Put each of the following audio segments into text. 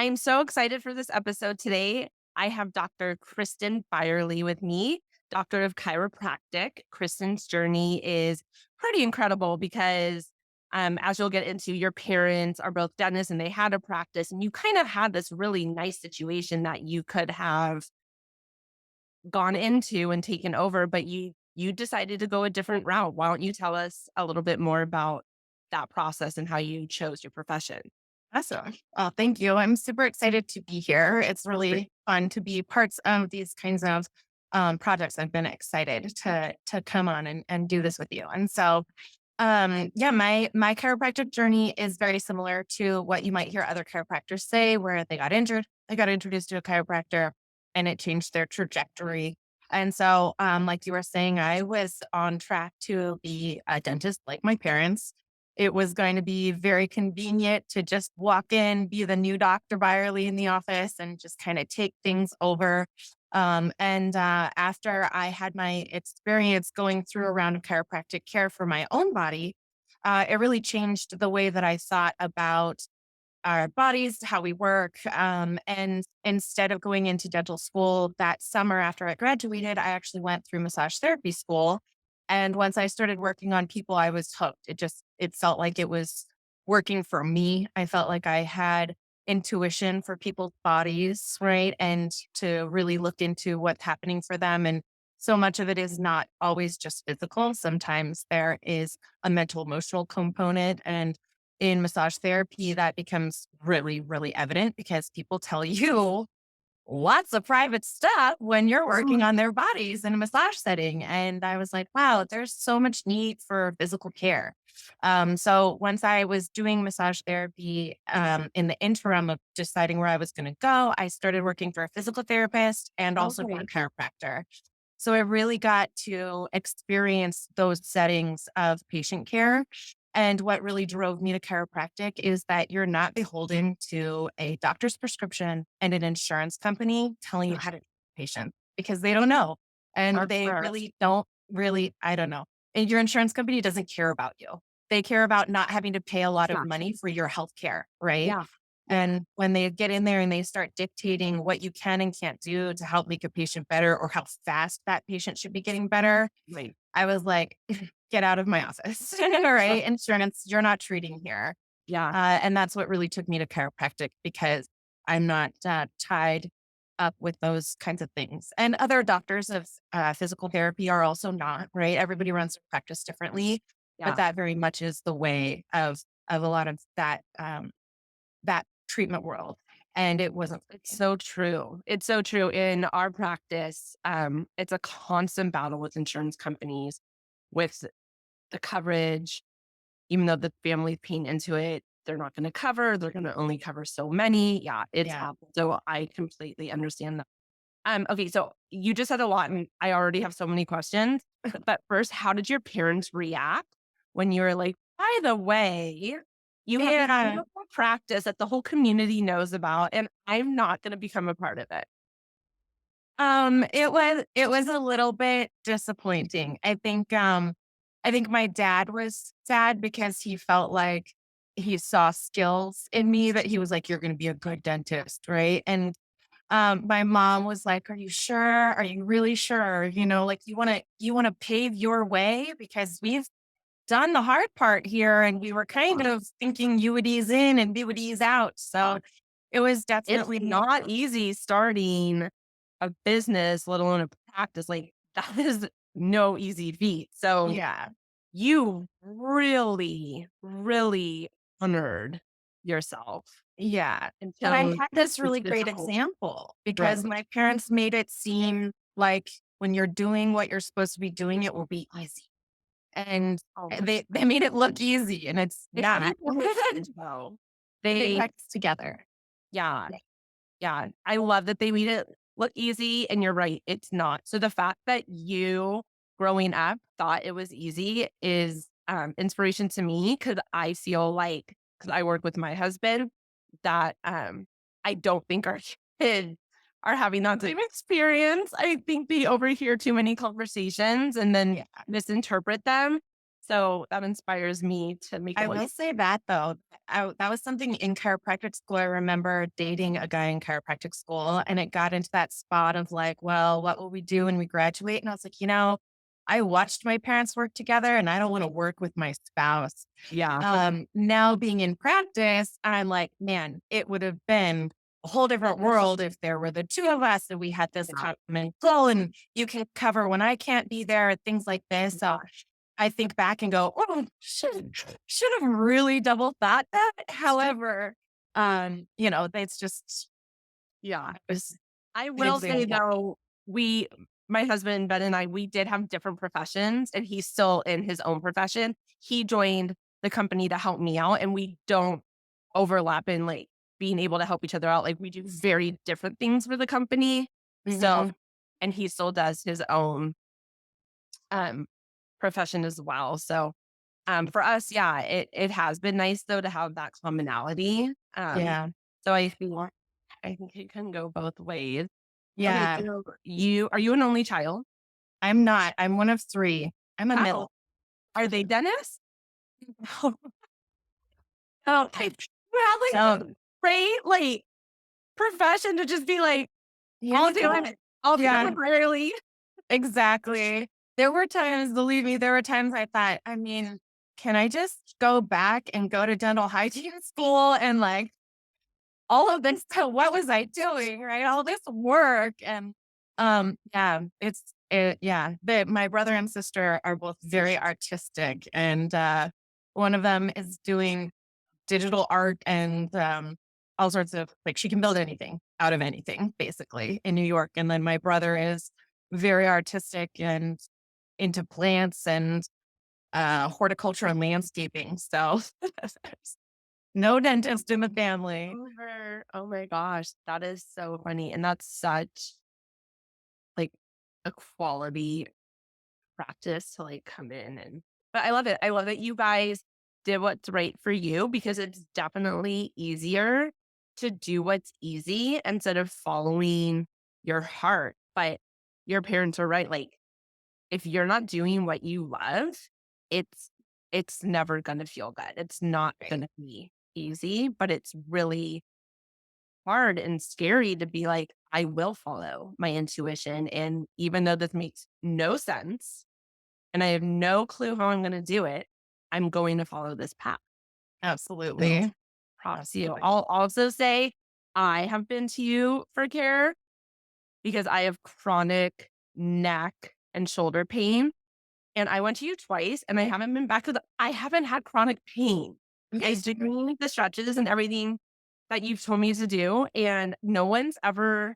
I'm so excited for this episode today. I have Dr. Kristin Beierle with me, doctor of chiropractic. Kristin's journey is pretty incredible because, as you'll get into, your parents are both dentists and they had a practice, and you kind of had this really nice situation that you could have gone into and taken over, but you decided to go a different route. Why don't you tell us a little bit more about that process and how you chose your profession? Awesome. Thank you. I'm super excited to be here. It's Great. really fun to be parts of these kinds of projects. I've been excited to come on and do this with you. And so, yeah, my chiropractic journey is very similar to what you might hear other chiropractors say, where they got injured, they got introduced to a chiropractor, and it changed their trajectory. And so, like you were saying, I was on track to be a dentist, like my parents. It was going to be very convenient to just walk in, be the new Dr. Byerly in the office, and just kind of take things over. After I had my experience going through a round of chiropractic care for my own body, it really changed the way that I thought about our bodies, how we work. And instead of going into dental school that summer after I graduated, I actually went through massage therapy school. And once I started working on people, I was hooked. It felt like it was working for me. I felt like I had intuition for people's bodies, right? And to really look into what's happening for them. And so much of it is not always just physical. Sometimes there is a mental emotional component. And in massage therapy, that becomes really, really evident because people tell you lots of private stuff when you're working on their bodies in a massage setting. And I was like, wow, there's so much need for physical care. So once I was doing massage therapy, in the interim of deciding where I was going to go, I started working for a physical therapist and also for a Okay. chiropractor. So I really got to experience those settings of patient care. And what really drove me to chiropractic is that you're not beholden to a doctor's prescription and an insurance company telling you how to treat patients because they don't know. And For they sure. really don't really, I don't know. And your insurance company doesn't care about you. They care about not having to pay a lot of Yeah. money for your health care, right? Yeah. And when they get in there and they start dictating what you can and can't do to help make a patient better or how fast that patient should be getting better, Right. I was like, get out of my office. All right. Insurance, you're not treating here. Yeah. And that's what really took me to chiropractic because I'm not tied up with those kinds of things. And other doctors of physical therapy are also not, right? Everybody runs their practice differently, but Yeah. that very much is the way of a lot of that treatment world. And it wasn't for It's me. so true. It's so true. In our practice, it's a constant battle with insurance companies with the coverage, even though the family's paying into it, they're not going to cover, they're going to only cover so many. Yeah, it's Yeah. awful. So I completely understand that. Okay, so you just said a lot and I already have so many questions. But first, how did your parents react when you were like, by the way, you have this Yeah. beautiful practice that the whole community knows about, and I'm not going to become a part of it? It was a little bit disappointing. I think my dad was sad because he felt like he saw skills in me that he was like, you're gonna be a good dentist, right? And my mom was like, are you sure? Are you really sure? Like you wanna pave your way because we've done the hard part here and we were kind of thinking you would ease in and we would ease out. So it was It's definitely not easy starting a business, let alone a practice. Like, that is no easy feat. So yeah. you really, really honored yourself Yeah. and But I chose had this this really great difficult. example Right. because my parents made it seem like when you're doing what you're supposed to be doing, it will be easy. And Oh, they made it look easy and it's it not. though. It They, works together. yeah, yeah. I love that they made it look easy. And you're right, it's not. So the fact that you growing up thought it was easy is inspiration to me because I feel like, because I work with my husband, that I don't think our kids are having that same experience. I think they overhear too many conversations and then Yeah. misinterpret them. So that inspires me to make it I like, will say that though, that was something in chiropractic school. I remember dating a guy in chiropractic school, and it got into that spot of like, well, what will we do when we graduate? And I was like, I watched my parents work together and I don't want to work with my spouse. yeah, Now being in practice, I'm like, man, it would have been a whole different world if there were the two of us and we had this yeah, common goal and you can cover when I can't be there, things like this. So I think back and go, oh, should have really double thought that. However, it's just yeah. it was I an will say example. though, my husband, Ben and I, we did have different professions and he's still in his own profession. He joined the company to help me out and we don't overlap in like being able to help each other out. Like we do very different things for the company. So, Hmm. and he still does his own um profession as well. So for us, yeah, it has been nice though to have that commonality. Yeah. So I think it can go both ways. Okay, Yeah. so you are you an only child? I'm not. I'm one of three. I'm a Oh, middle. are they dentists? Oh, you have like So a great like profession to just be like, I'll do yeah. it. I'll do it Yeah. temporarily. Exactly. There were times, believe me, there were times I thought, I mean, can I just go back and go to dental hygiene school and like all of this? So what was I doing? Right. All this work. And yeah, yeah. My brother and sister are both very artistic. And one of them is doing digital art and all sorts of like she can build anything out of anything, basically, in New York. And then my brother is very artistic and into plants and horticulture and landscaping. So no dentist in the family. Oh my gosh, that is so funny. And that's such like a quality practice to like come in and but I love it. I love that you guys did what's right for you because it's definitely easier to do what's easy instead of following your heart. But your parents are right. Like if you're not doing what you love, it's it's never gonna feel good. It's not Right. gonna be easy, but it's really hard and scary to be like, I will follow my intuition. And even though this makes no sense, and I have no clue how I'm gonna do it, I'm going to follow this path. So, Absolutely. props to you. Absolutely. I'll also say I have been to you for care because I have chronic neck and shoulder pain, and I went to you twice, and I haven't been back to the I haven't had chronic pain. I Okay. was doing the stretches and everything that you've told me to do, and no one's ever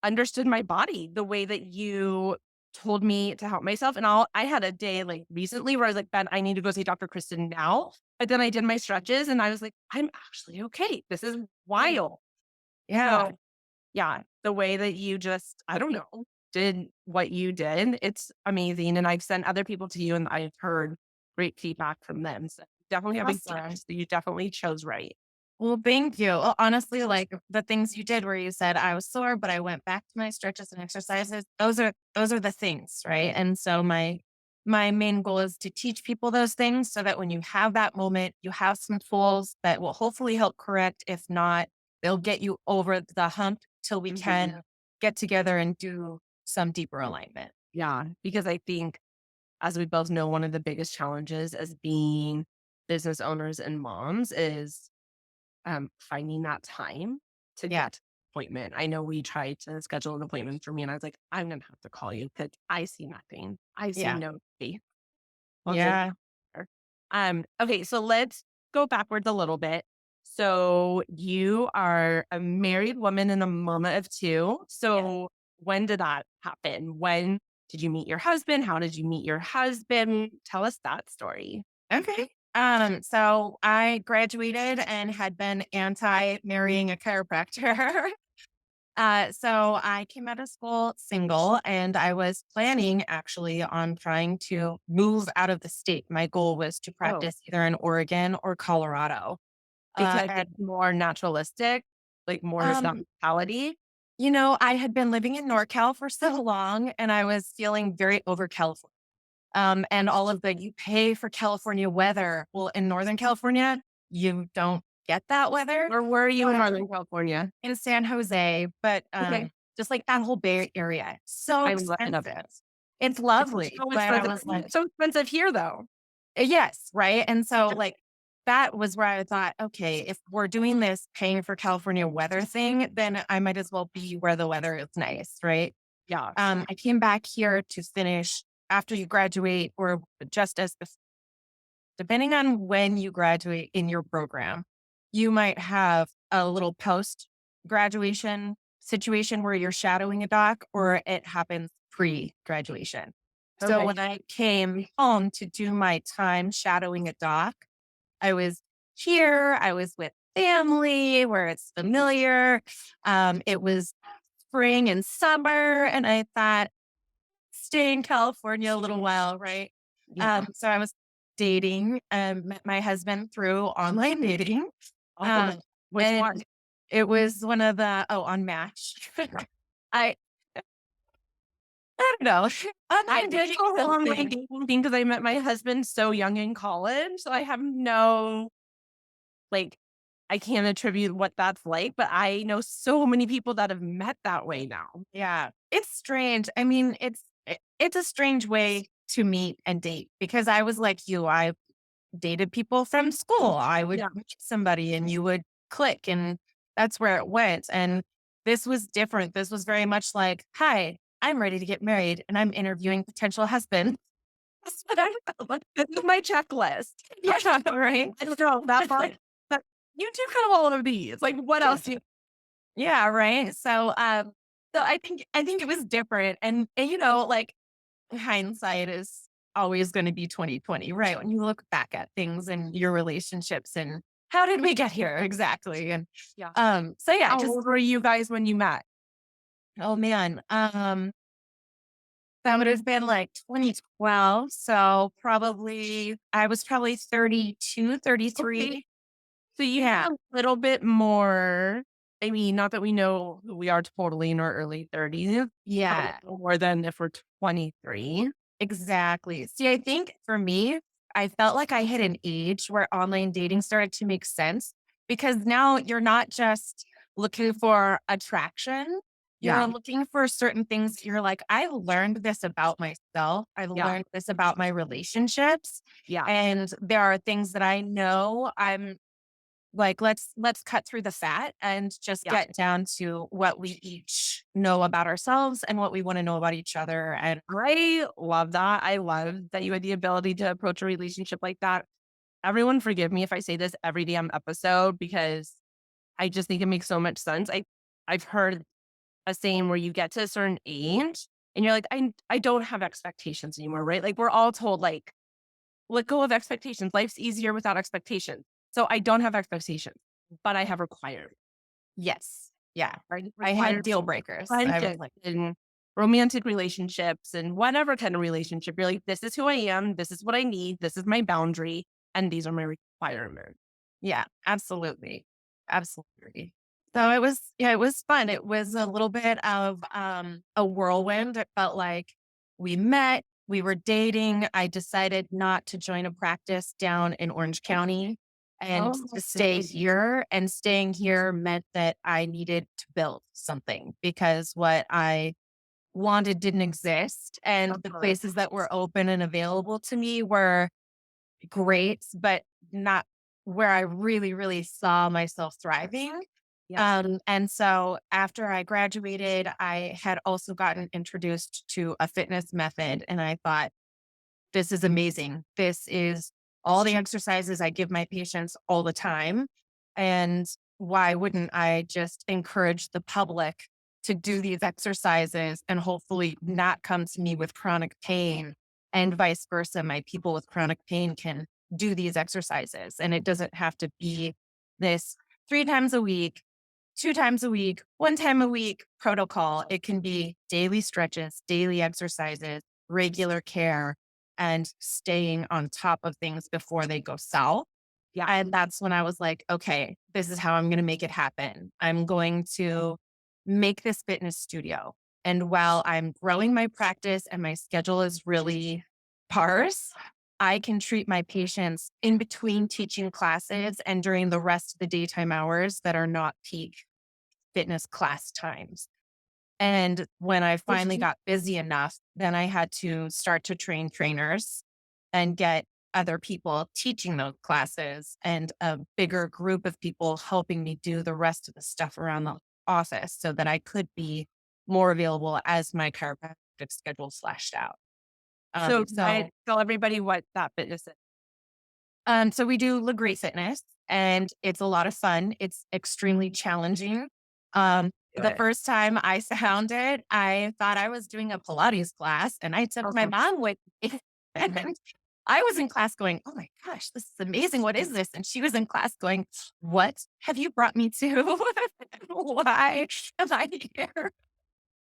understood my body the way that you told me to help myself. And I had a day like recently where I was like, Ben, I need to go see Dr. Kristen now. But then I did my stretches and I was like, I'm actually okay. This is wild. Yeah. So yeah, the way that you just, I don't know, did what you did, it's amazing. And I've sent other people to you and I've heard great feedback from them. So definitely have a Awesome. gift. You definitely chose right. Well, thank you. Well, honestly, like the things you did where you said I was sore, but I went back to my stretches and exercises. Those are the things, right? And so my main goal is to teach people those things so that when you have that moment, you have some tools that will hopefully help correct. If not, they'll get you over the hump till we Mhm. can get together and do some deeper alignment. Yeah. Because I think as we both know, one of the biggest challenges as being business owners and moms is finding that time to Yeah. get appointment. I know we tried to schedule an appointment for me, and I was like, I'm gonna have to call you because I see nothing. I see Yeah. no faith on this. Yeah. Matter. Okay, so let's go backwards a little bit. So you are a married woman and a mama of two. So when did that happen? When did you meet your husband? How did you meet your husband? Tell us that story. Okay. So I graduated and had been anti marrying a chiropractor. So I came out of school single and I was planning actually on trying to move out of the state. My goal was to Oh, practice either in Oregon or Colorado. because And it's more naturalistic, like more that um, mentality. I had been living in Norcal for so long and I was feeling very over California. And all of the you pay for California weather. Well, in Northern California, you don't get that weather. Or were you in Uh, Northern California? in San Jose, but Okay. just like that whole Bay Area, so I love expensive. it. It's It's lovely, so but I expensive. was like, It's so expensive here though. yes, right. And so like that was where I thought, okay, if we're doing this paying for California weather thing, then I might as well be where the weather is nice, right? Yeah. I came back here to finish after you graduate or just as depending on when you graduate in your program, you might have a little post graduation situation where you're shadowing a doc or it happens pre graduation. So Okay. when I came home to do my time shadowing a doc, I was here, I was with family where it's familiar. It was spring and summer, and I thought, stay in California a little while, right? Yeah. So I was dating, met my husband through online dating. Awesome. Um, Which one? and it was one of the, on Match. I, I don't know. I Online did dating go is a along my thing. dating thing because I met my husband so young in college. So I have no like I can't attribute what that's like, but I know so many people that have met that way now. Yeah, it's strange. I mean, it's a strange way to meet and date because I was like you. I dated people from school. I would Yeah. meet somebody and you would click, and that's where it went. And this was different. This was very much like, hi, I'm ready to get married and I'm interviewing potential husband. That's what I felt like. This is my checklist. Yeah, right. I don't know that part. But you do kind of all of these. Like what else do you Yeah, right. So I think it was different. And like hindsight is always going to be 2020, right? When you look back at things and your relationships and how did we get here exactly? And yeah. so yeah, How just old were you guys when you met? oh man, that would have been like 2012. So I was probably 32, Okay. 33. So you Yeah. have a little bit more. I mean, not that we know who we are totally in our early 30s, but Yeah, more than if we're 23. exactly. See, I think for me, I felt like I hit an age where online dating started to make sense because now you're not just looking for attraction. You're Yeah. looking for certain things. You're like, I learned this about myself. I Yeah. learned this about my relationships. Yeah. And there are things that I know I'm like, let's cut through the fat and just Yeah. get down to what we each know about ourselves and what we want to know about each other. And I love that. I love that you had the ability to approach a relationship like that. Everyone forgive me if I say this every damn episode because I just think it makes so much sense. I've heard a saying where you get to a certain age and you're like, I don't have expectations anymore, right? Like we're all told like, let go of expectations. Life's easier without expectations. So I don't have expectations, but I have required, yes, yeah, right? I had Required deal breakers. I was friendship like, and romantic relationships and whatever kind of relationship. You're like, this is who I am. This is what I need. This is my boundary. And these are my requirements. yeah, absolutely. Absolutely. So it was fun. It was a little bit of a whirlwind. It felt like we met, we were dating. I decided not to join a practice down in Orange County and Oh, to stay here. And staying here meant that I needed to build something because what I wanted didn't exist. And of the course. places that were open and available to me were great, but not where I really, really saw myself thriving. Yeah. And so after I graduated, I had also gotten introduced to a fitness method. And I thought, this is amazing. This is all the exercises I give my patients all the time. And why wouldn't I just encourage the public to do these exercises and hopefully not come to me with chronic pain and vice versa? My people with chronic pain can do these exercises and it doesn't have to be this 3 times a week, 2 times a week, 1 time a week protocol. It can be daily stretches, daily exercises, regular care and staying on top of things before they go south. Yeah. And that's when I was like, okay, this is how I'm going to make it happen. I'm going to make this fitness studio. And while I'm growing my practice and my schedule is really sparse, I can treat my patients in between teaching classes and during the rest of the daytime hours that are not peak fitness class times. And when I finally got busy enough, then I had to start to train trainers and get other people teaching those classes and a bigger group of people helping me do the rest of the stuff around the office so that I could be more available as my chiropractic schedule slashed out. So Um, I so tell everybody what that fitness is. so we do Legree Fitness, and it's a lot of fun. It's extremely challenging. Do The it. first time I found it, I thought I was doing a Pilates class, and I took my Okay. mom with me. And I was in class going, "Oh my gosh, this is amazing. What is this?" And she was in class going, "What have you brought me to? Why am I here?"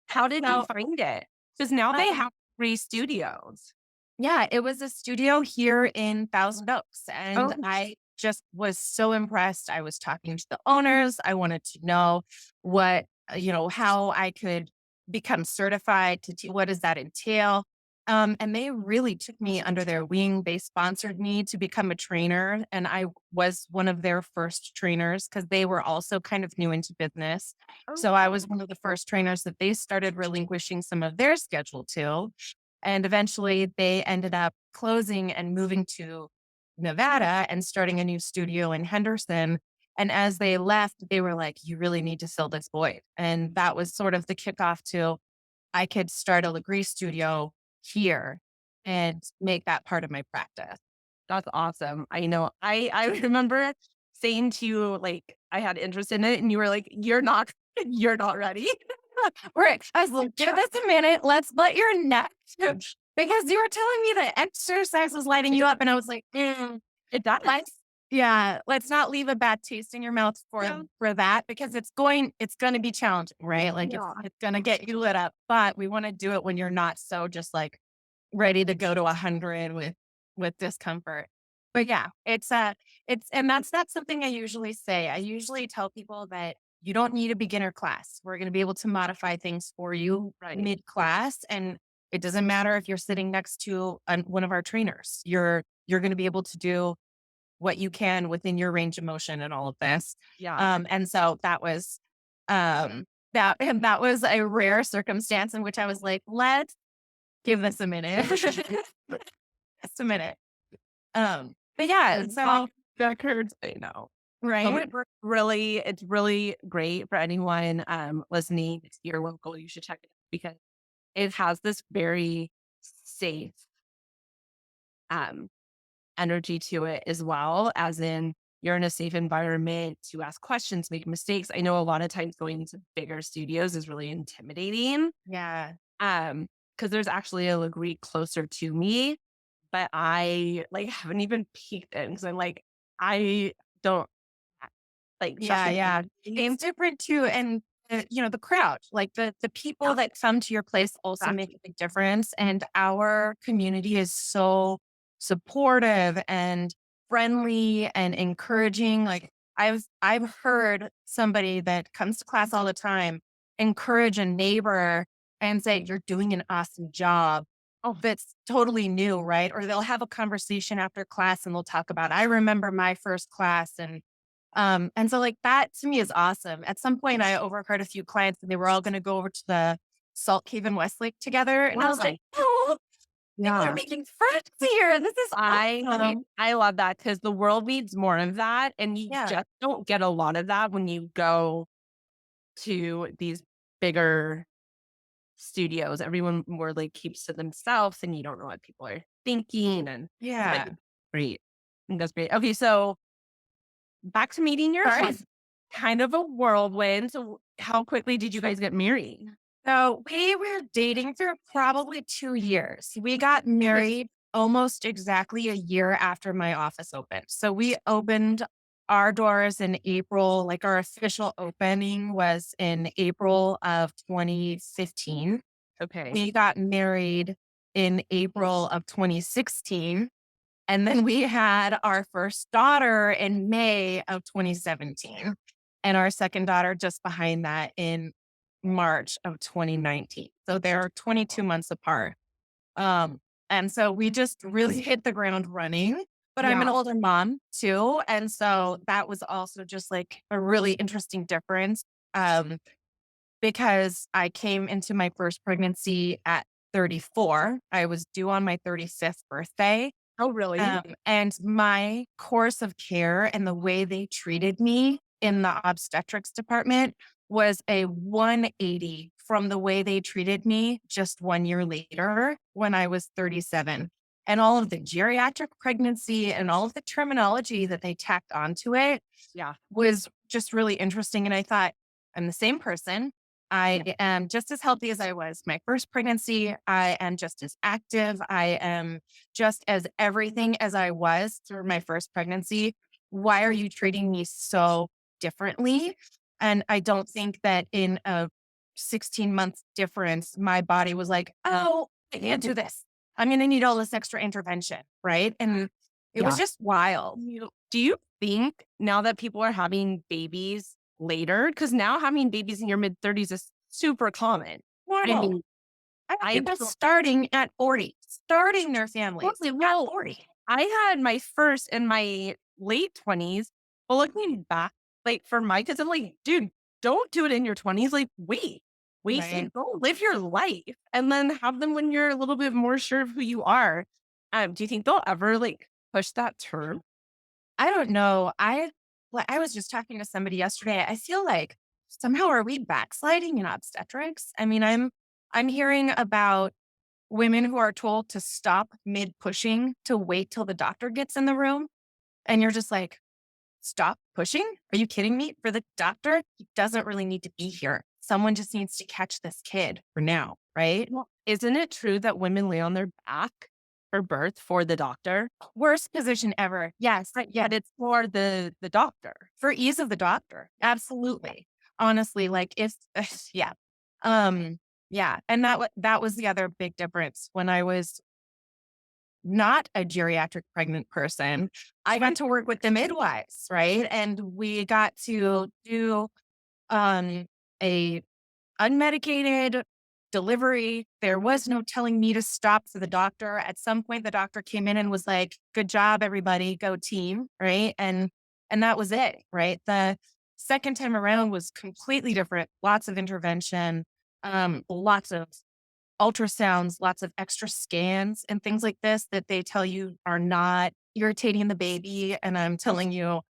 How did you So, find it? Because now they um, have 3 studios. yeah, it was a studio here in Thousand Oaks, and Oh, I just was so impressed. I was talking to the owners. I wanted to know what, how I could become certified what does that entail? And they really took me under their wing. They sponsored me to become a trainer, and I was one of their first trainers because they were also kind of new into business. oh, So I was one of the first trainers that they started relinquishing some of their schedule to. And eventually they ended up closing and moving to Nevada and starting a new studio in Henderson. And as they left, they were like, "You really need to fill this void." And that was sort of the kickoff to I could start a Legree studio here and make that part of my practice. that's awesome. I know. I remember saying to you, like, I had interest in it, and you were like, "You're not you're not ready." Right. I was like, "Give this a minute. Let's let your neck," because you were telling me that exercise was lighting you up. And I was like, It does. let's not leave a bad taste in your mouth Yeah. for that because it's going to be challenging, right? Like Yeah. it's going to get you lit up, but we want to do it when you're not so just like ready to go to 100 with discomfort. But yeah, and that's not something I usually say. I usually tell people that you don't need a beginner class. We're going to be able to modify things for you Right. mid class, and it doesn't matter if you're sitting next to one of our trainers. You're going to be able to do what you can within your range of motion and all of this. Yeah. And so that was and that was a rare circumstance in which I was like, let's give this a minute. Just a minute. But yeah, Not so records. I know. So right. it's really great for anyone, listening to your local. You should check it out because it has this very safe, um, energy to it as well, as in you're in a safe environment to ask questions, make mistakes. I know a lot of times going into bigger studios is really intimidating, Yeah. um, because there's actually a Legree closer to me, but I, like, haven't even peeked in because 'cause I'm like, I don't, trust Yeah, me. yeah. It's different too. And the crowd, like the people Yeah, that come to your place also make a exactly. big difference. And our community is so supportive and friendly and encouraging. Like I've heard somebody that comes to class all the time encourage a neighbor and say, "You're doing an awesome job." Oh, that's totally new, right? Or they'll have a conversation after class and they'll talk about, "I remember my first class," and so like that to me is awesome. At some point I overheard a few clients and they were all going to go over to the Salt Cave in Westlake together. And I was Wow. like, "Oh, people are Yeah. making friends here. This is I awesome." I love that because the world needs more of that, and you Yeah. just don't get a lot of that when you go to these bigger studios. Everyone more, like, keeps to themselves, and you don't know what people are thinking, and but Yeah. great. I think that's great. Okay, so back to meeting your Sorry. husband, kind of a whirlwind. So how quickly did you guys get married? So we were dating for probably 2 years. We got married almost exactly a year after my office opened. So we opened our doors in April, like our official opening was in April of 2015. Okay. We got married in April of 2016. And then we had our first daughter in May of 2017. And our second daughter just behind that in March of 2019. So they're 22 months apart. And so we just really hit the ground running. But I'm an Yeah. older mom too. And so that was also just like a really interesting difference. Um, because I came into my first pregnancy at 34. I was due on my 36th birthday. Oh, really? And my course of care and the way they treated me in the obstetrics department was a 180 from the way they treated me just 1 year later when I was 37. And all of the geriatric pregnancy and all of the terminology that they tacked onto it Yeah. was just really interesting. And I thought, I'm the same person. I am just as healthy as I was my first pregnancy. I am just as active. I am just as everything as I was through my first pregnancy. Why are you treating me so differently? And I don't think that in a 16-month difference, my body was like, oh, I can't do this. I'm going to need all this extra intervention. Right. And it was Yeah. just wild. Do you think now that people are having babies later, because now having babies in your mid 30s is super common. I Normal. mean, I have I people starting at 40, starting their families totally, at well, 40. I had my first in my late 20s, but looking back, like for my kids, I'm like, dude, don't do it in your 20s. Like, wait, Right. go live your life and then have them when you're a little bit more sure of who you are. Do you think they'll ever like push that term? I don't know. I was just talking to somebody yesterday. I feel like somehow are we backsliding in obstetrics? I mean, I'm hearing about women who are told to stop mid pushing to wait till the doctor gets in the room. And you're just like, stop pushing? Are you kidding me? For the doctor, he doesn't really need to be here. Someone just needs to catch this kid for now, right? Well, isn't it true that women lay on their back for birth for the doctor? Worst position ever. Yes. Right, Yeah. but it's for the doctor. For ease of the doctor. Absolutely. Honestly, like if yeah. Um, yeah. And that was the other big difference when I was not a geriatric pregnant person. I got to work with the midwives, right? And we got to do um a unmedicated delivery. There was no telling me to stop for the doctor. At some point, the doctor came in and was like, "Good job, everybody, go team!" Right, and that was it. Right. The second time around was completely different. Lots of intervention, lots of ultrasounds, lots of extra scans and things like this that they tell you are not irritating the baby. And I'm telling you,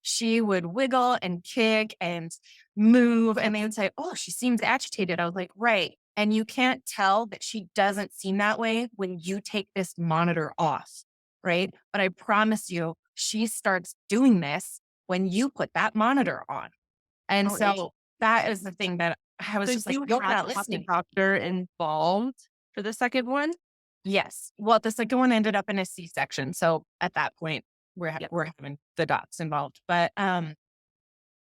she would wiggle and kick and move. And they would say, "Oh, she seems agitated." I was like, right. And you can't tell that she doesn't seem that way when you take this monitor off. Right. But I promise you, she starts doing this when you put that monitor on. And Oh, interesting. so that is the thing that I was So just like, you you're had not to have the listening. doctor involved for the second one? Yes. Well, the second one ended up in a C-section. So at that point, Yep. we're having the docs involved. But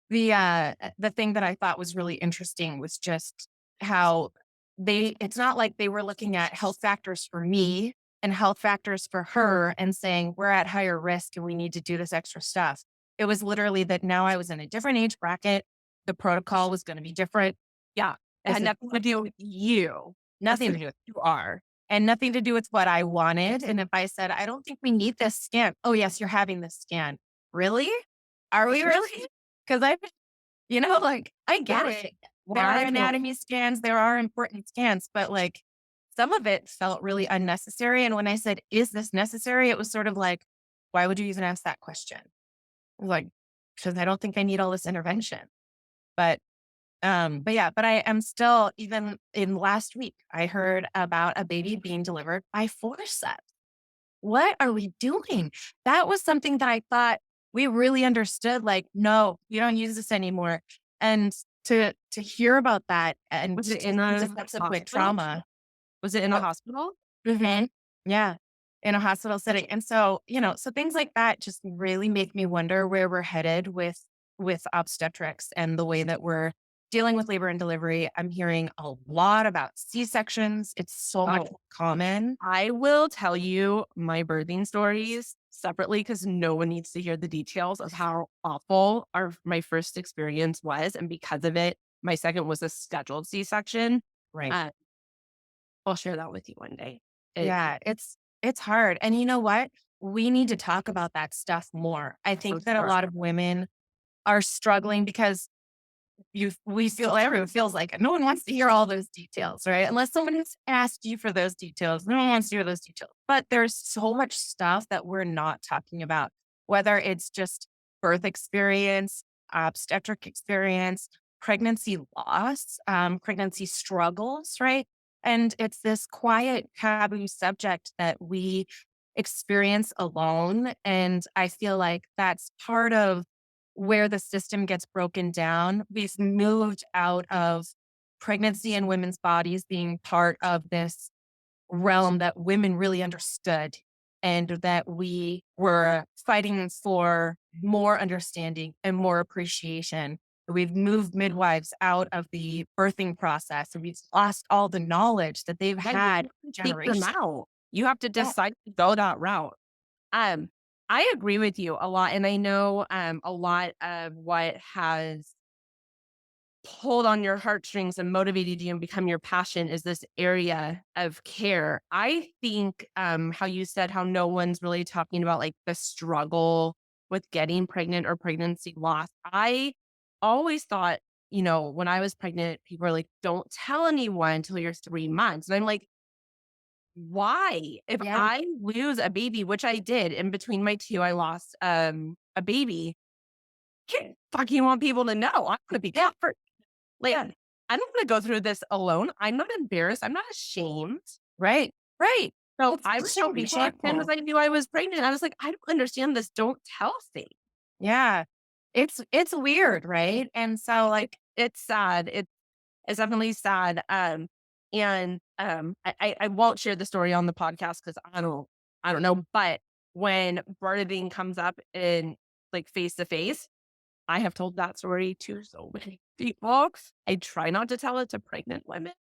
the thing that I thought was really interesting was just how it's not like they were looking at health factors for me and health factors for her and saying we're at higher risk and we need to do this extra stuff. It was literally that now I was in a different age bracket. The protocol was going to be different. Yeah. It This had is nothing to do with you. That's nothing who to do with you are. and nothing to do with what I wanted. And if I said, I don't think we need this scan. Oh, yes, you're having this scan. Really? Are we really? Because like I get Yes. it. Well, There are I feel anatomy scans, there are important scans, but like some of it felt really unnecessary. And when I said, is this necessary? It was sort of like, why would you even ask that question? Like, because I don't think I need all this intervention. But but I am still, even in last week, I heard about a baby being delivered by forceps. What are we doing? That was something that I thought we really understood. Like, no, we don't use this anymore. And to hear about that and was to it in see the a subsequent hospital? trauma. Was it in a Oh, hospital? mhm. Yeah, in a hospital setting. And so, so things like that just really make me wonder where we're headed with obstetrics and the way that we're dealing with labor and delivery. I'm hearing a lot about C-sections. It's so much Oh, more common. I will tell you my birthing stories separately because no one needs to hear the details of how awful my first experience was. And because of it, my second was a scheduled C-section. Right. Uh, I'll share that with you one day. Yeah, it's hard. And you know what? We need to talk about that stuff more. I For think that a sure. lot of women are struggling because we feel everyone feels like no one wants to hear all those details, right? Unless someone has asked you for those details, no one wants to hear those details. But there's so much stuff that we're not talking about, whether it's just birth experience, obstetric experience, pregnancy loss, pregnancy struggles, right? And it's this quiet taboo subject that we experience alone. And I feel like that's part of where the system gets broken down. We've moved out of pregnancy and women's bodies being part of this realm that women really understood and that we were fighting for more understanding and more appreciation. We've moved midwives out of the birthing process and we've lost all the knowledge that they've Yeah, you had have to seek them generations. out. You have to Yeah. decide to go that route. Um, I agree with you a lot, and I know, a lot of what has pulled on your heartstrings and motivated you and become your passion is this area of care. I think, how you said how no one's really talking about, like, the struggle with getting pregnant or pregnancy loss. I always thought, when I was pregnant, people were like, "Don't tell anyone until you're 3 months." And I'm like, why? If Yeah. I lose a baby, which I did in between my 2, I lost, a baby. Can't fucking want people to know. I'm gonna be Yeah. comfort. Like, Yeah. I don't wanna go through this alone. I'm not embarrassed. I'm not ashamed. Right. Right. So It's, I it would tell shouldn't be people as soon as shameful. I knew I was pregnant. I was like, "I don't understand this. Don't tell thing." Yeah. It's weird, right? And so, like, It's sad. It's definitely sad. I won't share the story on the podcast because I don't know. But when birthing comes up in like face to face, I have told that story to so many people. I try not to tell it to pregnant women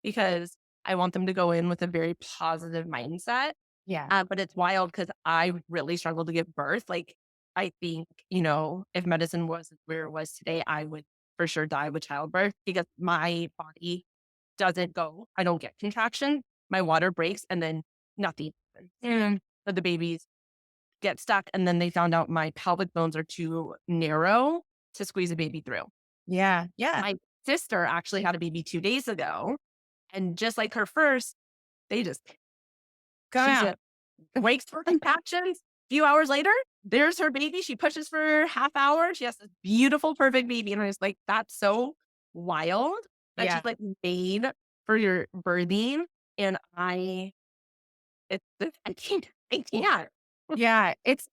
because I want them to go in with a very positive mindset. yeah. But it's wild because I really struggled to give birth. Like, I think, if medicine was where it was today, I would for sure die with childbirth because my body doesn't go. I don't get contraction. My water breaks and then nothing happens. And but the babies get stuck. And then they found out my pelvic bones are too narrow to squeeze a baby through. Yeah. Yeah. My sister actually had a baby 2 days ago. And just like her first, they just Come she out. just wakes for contractions. Few hours later, there's her baby. She pushes for half hour. She has this beautiful, perfect baby. And I was like, that's so wild that Yeah. she's like made for your birthing. And I can't, I can't. Yeah. It's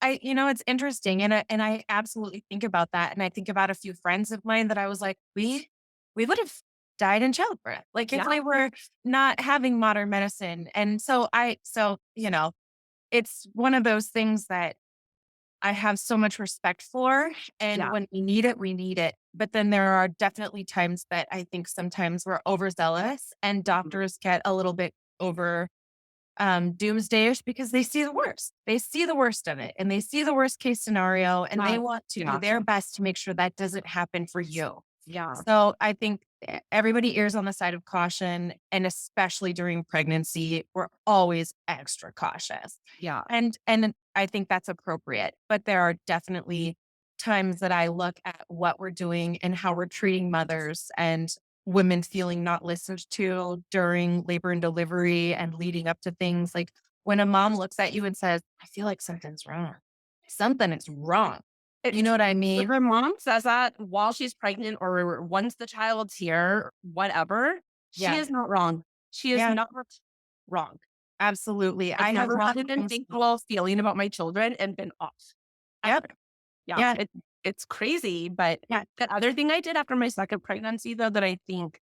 interesting. And I absolutely think about that. And I think about a few friends of mine that I was like, we would have died in childbirth. Like if Yeah. we were not having modern medicine. And so it's one of those things that I have so much respect for. And Yeah. when we need it, we need it. But then there are definitely times that I think sometimes we're overzealous and doctors get a little bit over doomsdayish because they see the worst. They see the worst of it and they see the worst case scenario and they Uh, want to do yeah. their best to make sure that doesn't happen for you. Yeah. So I think everybody errs on the side of caution. And especially during pregnancy, we're always extra cautious. Yeah. And I think that's appropriate. But there are definitely times that I look at what we're doing and how we're treating mothers and women feeling not listened to during labor and delivery and leading up to things like when a mom looks at you and says, I feel like something's wrong. Something is wrong. You It know what I if mean? her mom says that while she's pregnant or once the child's here, whatever, she Yeah. is not wrong. She is Yeah. not wrong. Absolutely. I've I have never had an moms. instinctual feeling about my children and been off. Yep. Ever. Yeah, Yeah. it's crazy, but Yeah. the other thing I did after my second pregnancy, though, that I think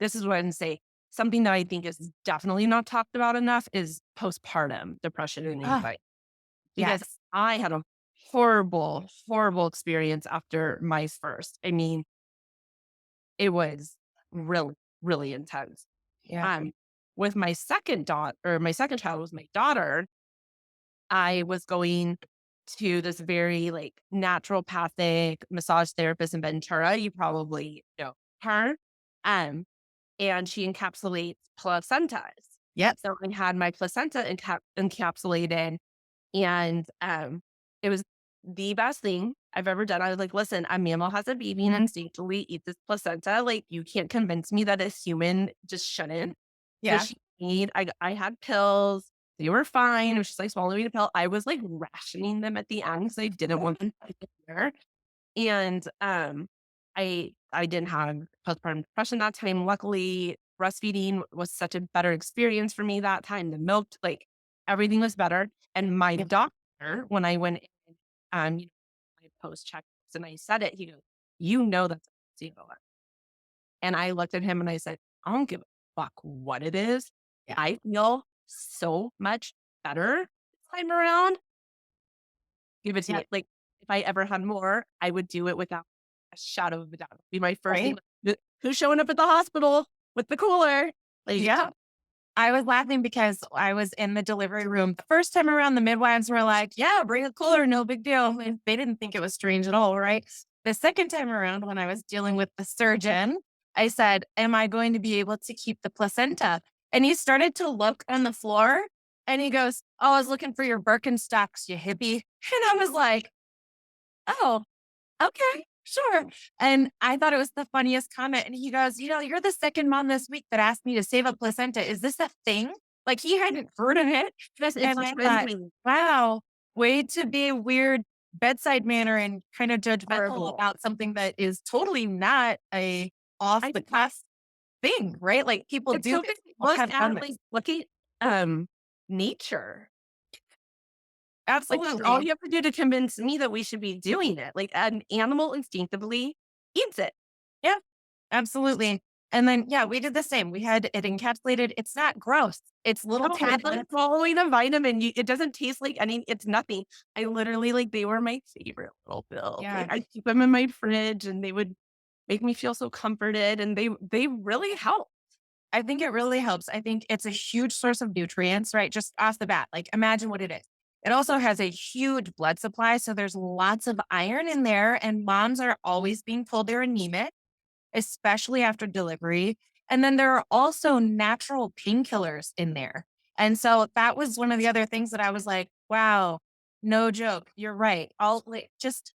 this is what I'm say, something that I think is definitely not talked about enough is postpartum depression and Oh, anxiety, because yes. I had a horrible, horrible experience after my first. I mean, it was really, really intense. Yeah. Um, with my second child was my daughter. I was going to this very like naturopathic massage therapist in Ventura. You probably know her. Um, and she encapsulates placentas. Yep. So I had my placenta encapsulated, and it was the best thing I've ever done. I was like, listen, a mammal has a baby and instinctually eat this placenta. Like, you can't convince me that a human just shouldn't. So Yeah. she made, I had pills. They were fine. It was just like swallowing a pill. I was like rationing them at the end because I didn't want them to get there. And I didn't have postpartum depression that time. Luckily, breastfeeding was such a better experience for me that time. The milk, like everything was better. And my Yep. doctor, when I went in, you know, my post check and I said it, he goes, "You know that's a placebo." And I looked at him and I said, "I don't give a fuck what it is. Yeah. I feel so much better this time around. Give it to me." Yep. Like, if I ever had more, I would do it without a shadow of a doubt. Be my first thing, Right. like, "Who's showing up at the hospital with the cooler?" Like, Yeah. I was laughing because I was in the delivery room. The first time around, the midwives were like, yeah, bring a cooler, no big deal. And they didn't think it was strange at all, right? The second time around, when I was dealing with the surgeon, I said, am I going to be able to keep the placenta? And he started to look on the floor and he goes, oh, I was looking for your Birkenstocks, you hippie. And I was like, oh, okay, sure. And I thought it was the funniest comment. And he goes, you're the second mom this week that asked me to save a placenta. Is this a thing? Like he hadn't heard of it. yes, it's And I thought, trending. wow, way to be weird bedside manner and kind of judgmental Horrible. about something that is totally not a off I the cuff thing, right? Like people it's do so this. good. People Look have done at, like, this. look at, nature. Like, all Absolutely. you have to do to convince me that we should be doing it. Like, an animal instinctively eats it. Yeah. Absolutely. And then, yeah, we did the same. We had it encapsulated. It's not gross. It's little No, it's like tablets. swallowing a vitamin. It doesn't taste like any, it's nothing. I literally, like, they were my favorite little pills. Like, Yeah. I keep them in my fridge and they would make me feel so comforted and they really help. I think it really helps. I think it's a huge source of nutrients, right? Just off the bat. Like imagine what it is. It also has a huge blood supply. So there's lots of iron in there. And moms are always being told they're anemic, especially after delivery. And then there are also natural painkillers in there. And so that was one of the other things that I was like, wow, no joke. You're right. I'll like, just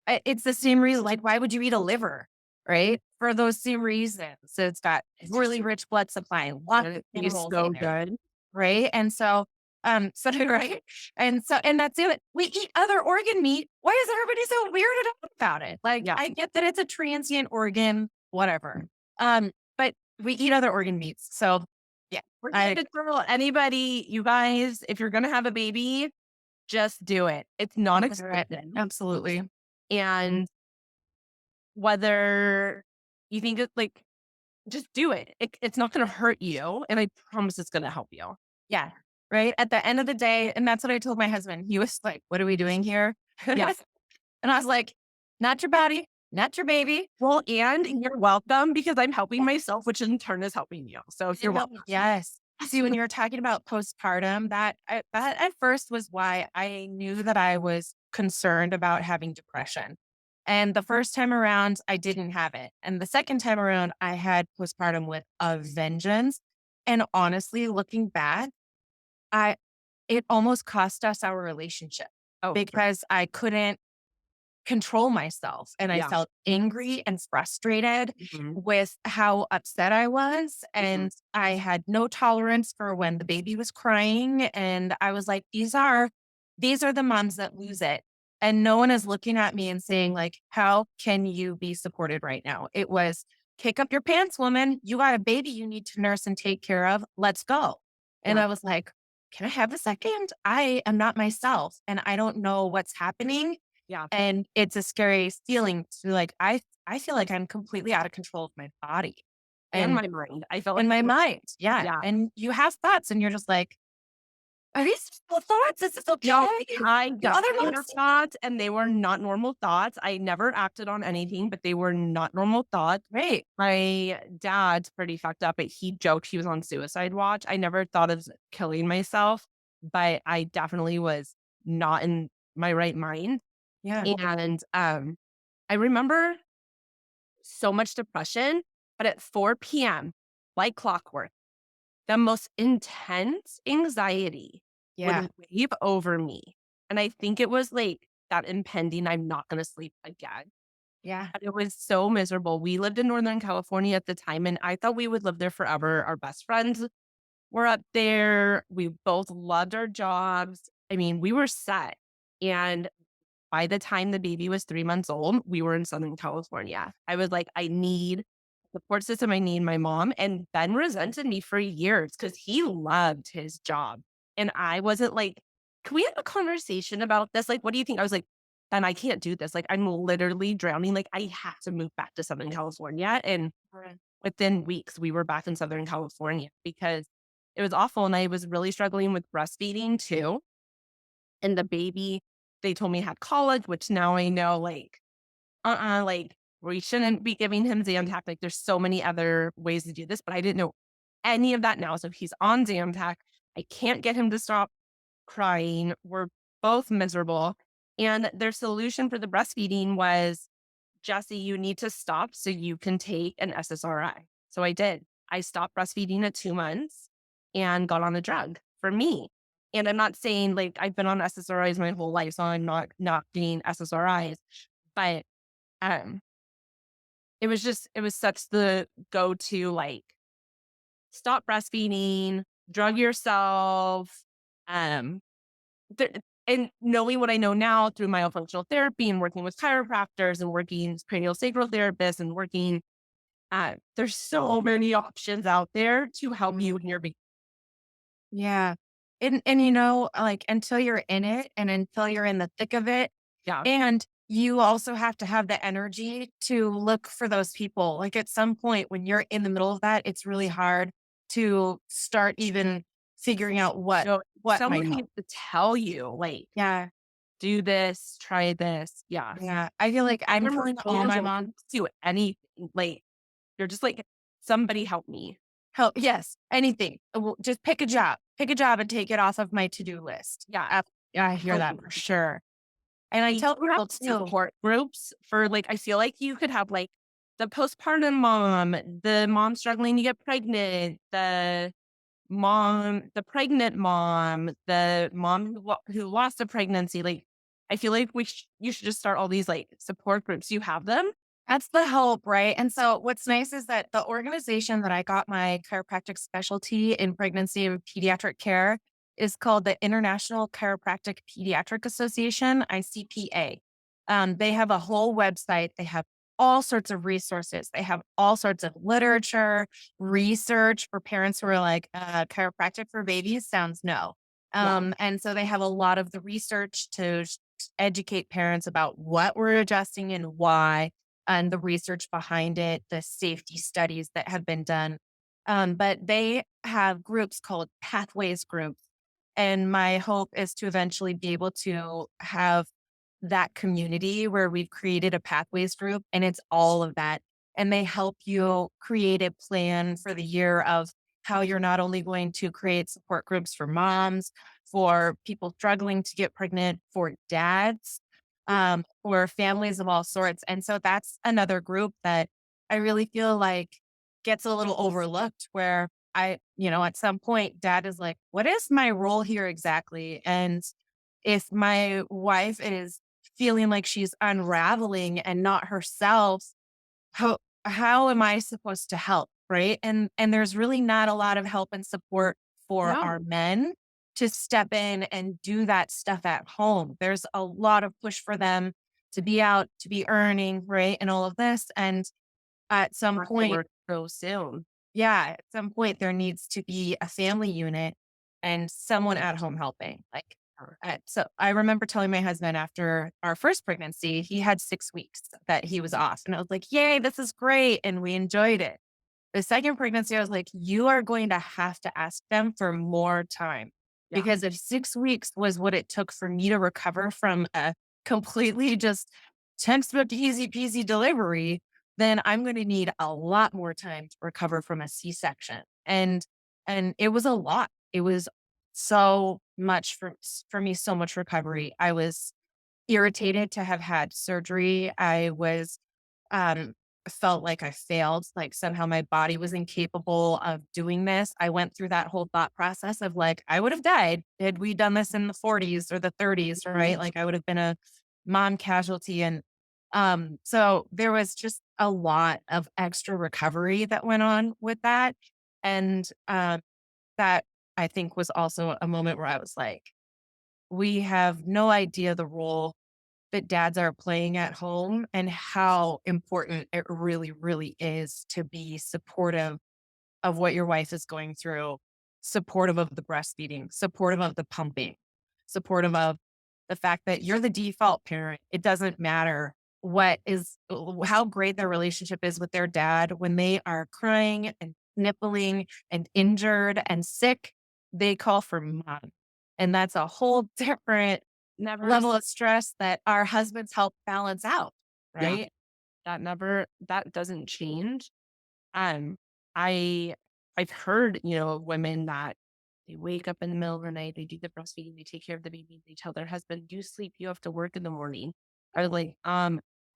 it's the same reason, like, why would you eat a liver, right? For those same reasons. So it's got really rich blood supply, lots And of it tastes minerals so in there, good. right? And so, so right, and that's it. We eat other organ meat. Why is everybody so weirded out about it? Like, Yeah. I get that it's a transient organ, whatever. But we eat other organ meats, so yeah, We're here I to tell anybody, you guys, if you're gonna have a baby, just do it. It's not expensive. absolutely, And whether you think it's like, just do it. It's not gonna hurt you, and I promise it's gonna help you. yeah, right. At the end of the day, and that's what I told my husband. He was like, "What are we doing here?" Yeah. And I was like, not your body, not your baby. Well, and you're welcome because I'm helping myself, which in turn is helping you. So you're welcome. Yes. See, when you were talking about postpartum, that at first was why I knew that I was concerned about having depression. And the first time around, I didn't have it. And the second time around, I had postpartum with a vengeance. And honestly, looking back, I it almost cost us our relationship Oh, sure. because I couldn't control myself. And I Yeah. felt angry and frustrated Mhm. with how upset I was. Mhm. And I had no tolerance for when the baby was crying. And I was like, these are the moms that lose it. And no one is looking at me and saying, like, how can you be supported right now? It was kick up your pants, woman. You got a baby you need to nurse and take care of. Let's go. And Yeah. I was like, can I have a second? I am not myself and I don't know what's happening Yeah. and it's a scary feeling to like, I feel like I'm completely out of control of my body And and my brain. I felt in like my mind. Yeah. yeah. And you have thoughts and you're just like, are these still thoughts? Is this okay? No, I Do other definitely moms? had thoughts, and they were not normal thoughts. I never acted on anything, but they were not normal thoughts. Right. My dad's pretty fucked up, but he joked he was on suicide watch. I never thought of killing myself, but I definitely was not in my right mind. Yeah. And I remember so much depression, but at 4 p.m., like clockwork, the most intense anxiety Yeah. would wave over me. And I think it was like that impending, I'm not going to sleep again. Yeah. And it was so miserable. We lived in Northern California at the time, and I thought we would live there forever. Our best friends were up there. We both loved our jobs. I mean, we were set. And by the time the baby was 3 months old, we were in Southern California. I was like, I need support system. I need my mom. And Ben resented me for years because he loved his job. And I wasn't like, can we have a conversation about this? Like, what do you think? I was like, Ben, I can't do this. Like, I'm literally drowning. Like, I have to move back to Southern California. And Right. within weeks, we were back in Southern California because it was awful. And I was really struggling with breastfeeding too. And the baby, they told me had colic, which now I know, like, like, we shouldn't be giving him Zantac. Like, there's so many other ways to do this, but I didn't know any of that now. So he's on Zantac. I can't get him to stop crying. We're both miserable. And their solution for the breastfeeding was, Jesse, you need to stop so you can take an SSRI. So I did. I stopped breastfeeding at 2 months and got on a drug for me. And I'm not saying like I've been on SSRIs my whole life, so I'm not knocking SSRIs, but um, it was such the go to like stop breastfeeding, drug yourself, um, th- and knowing what I know now through myofunctional therapy and working with chiropractors and working with cranial sacral therapists and working there's so many options out there to help you when you're Yeah. And like until you're in it and until you're in the thick of it, yeah. and you also have to have the energy to look for those people. Like at some point when you're in the middle of that, it's really hard to start even figuring out So what someone might help. needs to tell you, like, Yeah. do this, try this. Yeah. Yeah. I feel like I'm Remember telling all tools my will mom do anything. Like, you're just like, somebody help me. help. Yes. Anything. Just pick a job. Pick a job and take it off of my to-do list. Yeah. Yeah, I hear that for sure. And I We tell do have people too. support groups for like, I feel like you could have like the postpartum mom, the mom struggling to get pregnant, the pregnant mom, the mom who lost a pregnancy. Like, I feel like you should just start all these like support groups. You have them? That's the hope, right? And so what's nice is that the organization that I got my chiropractic specialty in pregnancy and pediatric care is called the International Chiropractic Pediatric Association, ICPA. They have a whole website. They have all sorts of resources. They have all sorts of literature, research for parents who are like, chiropractic for babies sounds no. Yeah. And so they have a lot of the research to educate parents about what we're adjusting and why and the research behind it, the safety studies that have been done. But they have groups called pathways groups. And my hope is to eventually be able to have that community where we've created a pathways group and it's all of that. And they help you create a plan for the year of how you're not only going to create support groups for moms, for people struggling to get pregnant, for dads, or families of all sorts. And so that's another group that I really feel like gets a little overlooked where at some point dad is like, what is my role here exactly? And if my wife is feeling like she's unraveling and not herself, how am I supposed to help? Right. And there's really not a lot of help and support for No. our men to step in and do that stuff at home. There's a lot of push for them to be out, to be earning, right? And all of this. And at some Have to point, work so soon. yeah, at some point there needs to be a family unit and someone at home helping. Like, so I remember telling my husband after our first pregnancy, he had 6 weeks that he was off. And I was like, yay, this is great. And we enjoyed it. The second pregnancy, I was like, you are going to have to ask them for more time. Yeah. Because if 6 weeks was what it took for me to recover from a completely just textbook easy peasy delivery, then I'm going to need a lot more time to recover from a C-section. And it was a lot. It was so much for me, so much recovery. I was irritated to have had surgery. I was um felt like I failed, like somehow my body was incapable of doing this. I went through that whole thought process of like, I would have died had we done this in the 40s or the 30s, right? Like I would have been a mom casualty. And so there was just a lot of extra recovery that went on with that. And that I think was also a moment where I was like, we have no idea the role that dads are playing at home and how important it really, really is to be supportive of what your wife is going through, supportive of the breastfeeding, supportive of the pumping, supportive of the fact that you're the default parent. It doesn't matter how great their relationship is with their dad when they are crying and nippling and injured and sick, they call for mom. And that's a whole different Never level of stress that our husbands help balance out, Yeah, right? that doesn't change. Um, I I've heard, of women that they wake up in the middle of the night, they do the breastfeeding, they take care of the baby, they tell their husband, "You sleep, you have to work in the morning." I was like,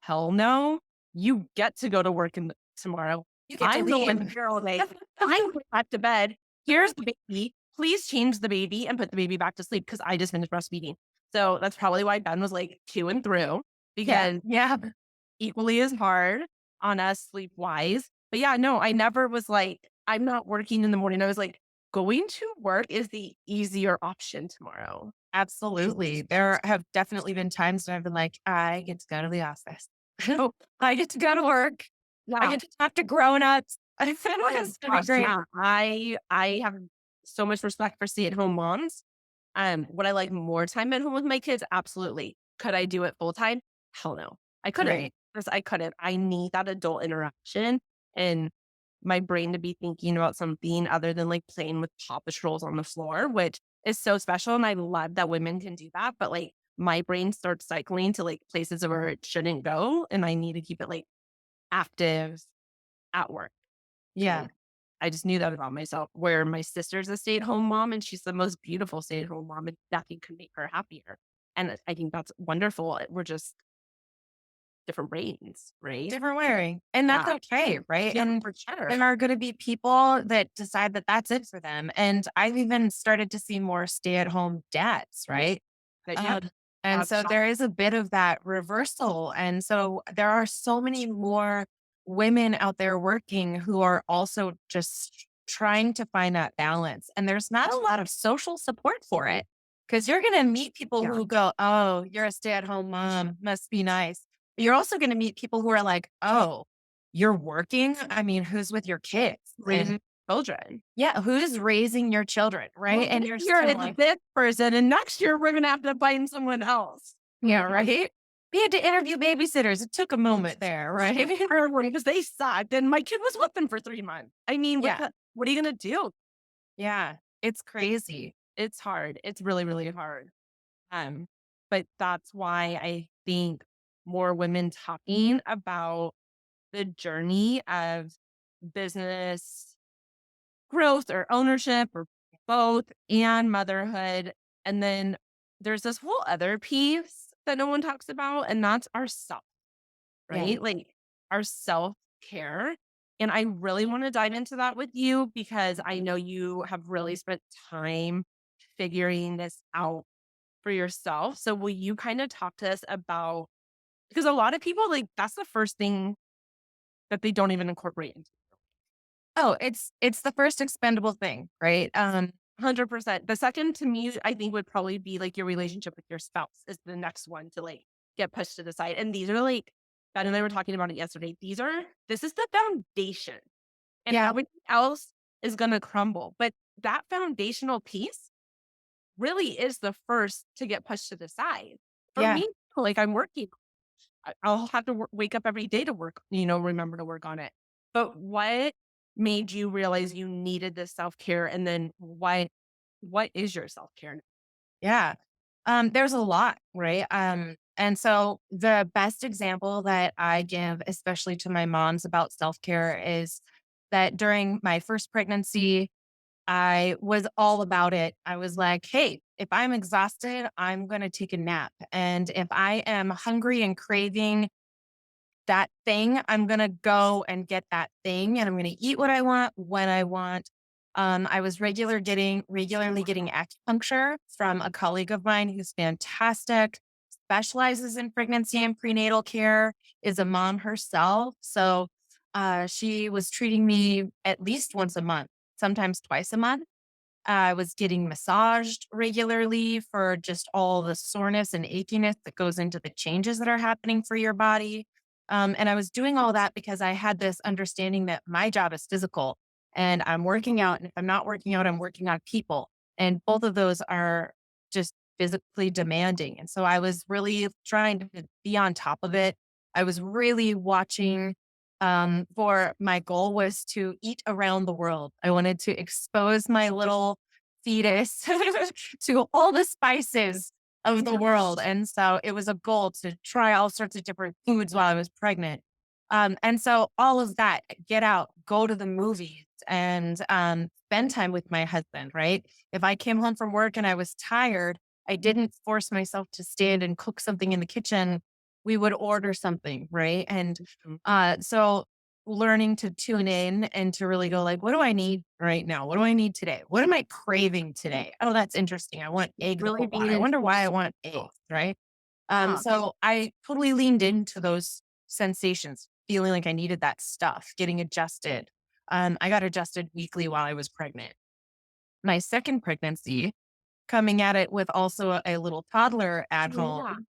hell no. You get to go to work tomorrow. You get to I'm the one leave. here all day. I went back to bed. Here's the baby. Please change the baby and put the baby back to sleep because I just finished breastfeeding. So that's probably why Ben was like to and through Yeah. because Yeah. equally as hard on us sleep wise. But yeah, no, I never was like, I'm not working in the morning. I was like, going to work is the easier option tomorrow. Absolutely. There have definitely been times when I've been like, I get to go to the office. Oh, I get to go to work. I Yeah. get to talk to grown-ups. Oh It's gonna be gosh, great. yeah. I have so much respect for stay-at-home moms. Would I like more time at home with my kids? Absolutely. Could I do it full time? Hell no. I couldn't. Right. Because I couldn't. I need that adult interaction and my brain to be thinking about something other than like playing with Paw Patrols on the floor, which is so special. And I love that women can do that. But like my brain starts cycling to like places where it shouldn't go. And I need to keep it like active at work. Yeah. And I just knew that about myself, where my sister's a stay-at-home mom, and she's the most beautiful stay-at-home mom, and nothing could make her happier. And I think that's wonderful. We're just different brains, right? Different wearing. And that's Yeah. okay, right? Yeah, And for sure. there are going to be people that decide that that's it for them. And I've even started to see more stay-at-home dads, right? But yeah, Um, and that's so there is a bit of that reversal. And so there are so many more women out there working who are also just trying to find that balance. And there's not a lot of social support for it because you're going to meet people yeah. who go, oh, you're a stay-at-home mom, must be nice. But you're also going to meet people who are like, oh, you're working? I mean, who's with your kids? And Raising children. yeah, who's raising your children? Well, Right. And this you're just year kind of it's like, this person, and next year we're gonna have to find someone else. yeah, right. We had to interview babysitters. It took a moment there, right? Because they sucked, and my kid was with them for 3 months. I mean, Yeah. what are you gonna do? Yeah. It's crazy. It's hard. It's really, really hard. But that's why I think more women talking about the journey of business growth or ownership or both and motherhood. And then there's this whole other piece that no one talks about, and that's our self, Yeah. right? Like our self care. And I really want to dive into that with you because I know you have really spent time figuring this out for yourself. So will you kind of talk to us about because a lot of people like that's the first thing that they don't even incorporate into Oh, it's the first expendable thing, right? 100%. The second to me, I think would probably be like your relationship with your spouse is the next one to like get pushed to the side. And these are like Ben and I were talking about it yesterday. This is the foundation and Yeah. everything else is gonna crumble. But that foundational piece really is the first to get pushed to the side. For Yeah. me, like I'm working I'll have to wake up every day to work, remember to work on it. But what made you realize you needed this self-care? And then what is your self-care? Yeah. There's a lot, right? And so the best example that I give, especially to my moms about self-care, is that during my first pregnancy, I was all about it. I was like, hey, if I'm exhausted, I'm going to take a nap. And if I am hungry and craving that thing, I'm going to go and get that thing and I'm going to eat what I want when I want. I was regularly getting acupuncture from a colleague of mine who's fantastic, specializes in pregnancy and prenatal care, is a mom herself. So she was treating me at least once a month, sometimes twice a month. I was getting massaged regularly for just all the soreness and achiness that goes into the changes that are happening for your body. And I was doing all that because I had this understanding that my job is physical and I'm working out. And if I'm not working out, I'm working on people. And both of those are just physically demanding. And so I was really trying to be on top of it. I was really watching for my goal was to eat around the world. I wanted to expose my little fetus to all the spices of the world. And so it was a goal to try all sorts of different foods while I was pregnant. And so all of that, get out, go to the movies and spend time with my husband, right? If I came home from work and I was tired, I didn't force myself to stand and cook something in the kitchen. We would order something, right? And Mhm. so learning to tune in and to really go like, what do I need right now? What do I need today? What am I craving today? Oh, that's interesting. I want eggs a Really lot. being I in wonder why I want eggs, right? yeah. So I totally leaned into those sensations, feeling like I needed that stuff, getting adjusted. I got adjusted weekly while I was pregnant. My second pregnancy, coming at it with also a little toddler at Yeah. home,